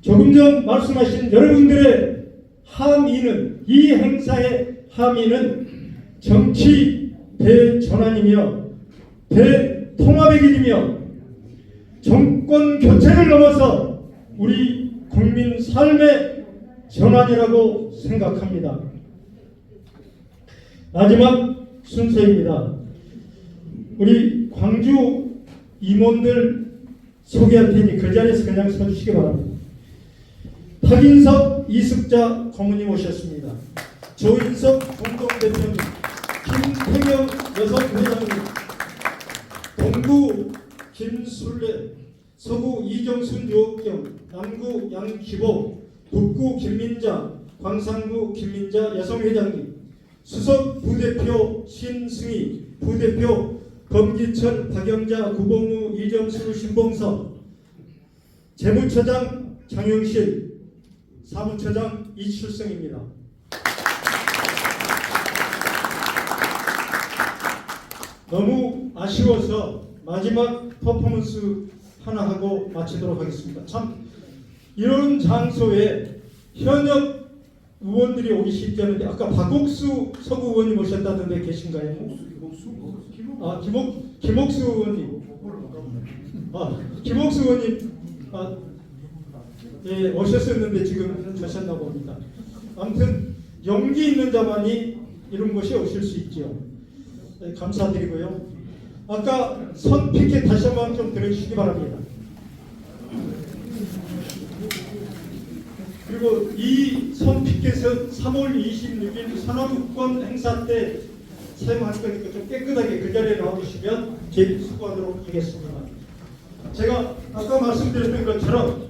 조금 전 말씀하신 여러분들의 함의는, 이 행사의 함의는 정치 대전환이며 대통합의 길이며 정권 교체를 넘어서 우리 국민 삶의 전환이라고 생각합니다. 마지막 순서입니다. 우리 광주 임원들 소개할 테니 그 자리에서 그냥 서주시기 바랍니다. 박인석 이숙자 고문님 오셨습니다. 조인석 공동대표님, 김태경 여성회장님, 동구 김술래, 서구 이정순 유옥경, 남구 양기복, 북구 김민자, 광산구 김민자 여성회장님, 수석 부대표 신승희, 부대표 검기천, 박영자, 구봉우, 이정수, 신봉석, 재무처장 장영실, 사무처장 이출성입니다. 너무 아쉬워서 마지막 퍼포먼스 하나 하고 마치도록 하겠습니다. 참 이런 장소에 현역 의원들이 오기 쉽지 않은데 아까 박옥수 서구 의원님 오셨다던데 계신가요? 김옥수 의원님. 김옥수 의원님 예, 오셨었는데 지금 가셨나 봅니다. 아무튼 용기 있는 자만이 이런 곳에 오실 수 있죠. 네, 감사드리고요. 아까 선 피켓 다시 한번 좀 들어주시기 바랍니다. 그리고 이 선 피켓은 3월 26일 산업권 행사 때 사용할 거니까 좀 깨끗하게 그 자리에 놔두시면 제일 수고하도록 하겠습니다. 제가 아까 말씀드렸던 것처럼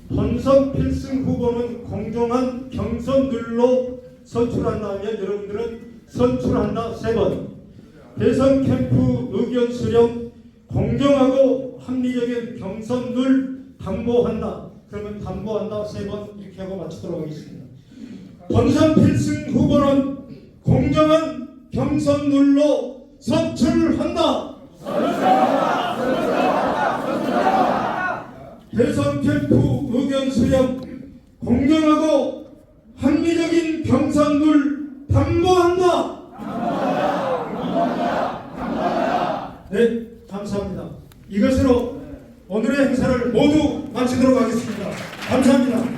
본선 필승 후보는 공정한 경선룰로 선출한다면 여러분들은 선출한다 3번, 대선 캠프 의견 수렴 공정하고 합리적인 경선룰 담보한다. 그러면 담보한다 3번 이렇게 하고 마치도록 하겠습니다. 본선 필승 후보는 공정한 경선룰로 선출한다. 대선 캠프 의견 수렴 공정하고 합리적인 경선룰 담보한다. 네, 감사합니다. 이것으로 오늘의 행사를 모두 마치도록 하겠습니다. 감사합니다.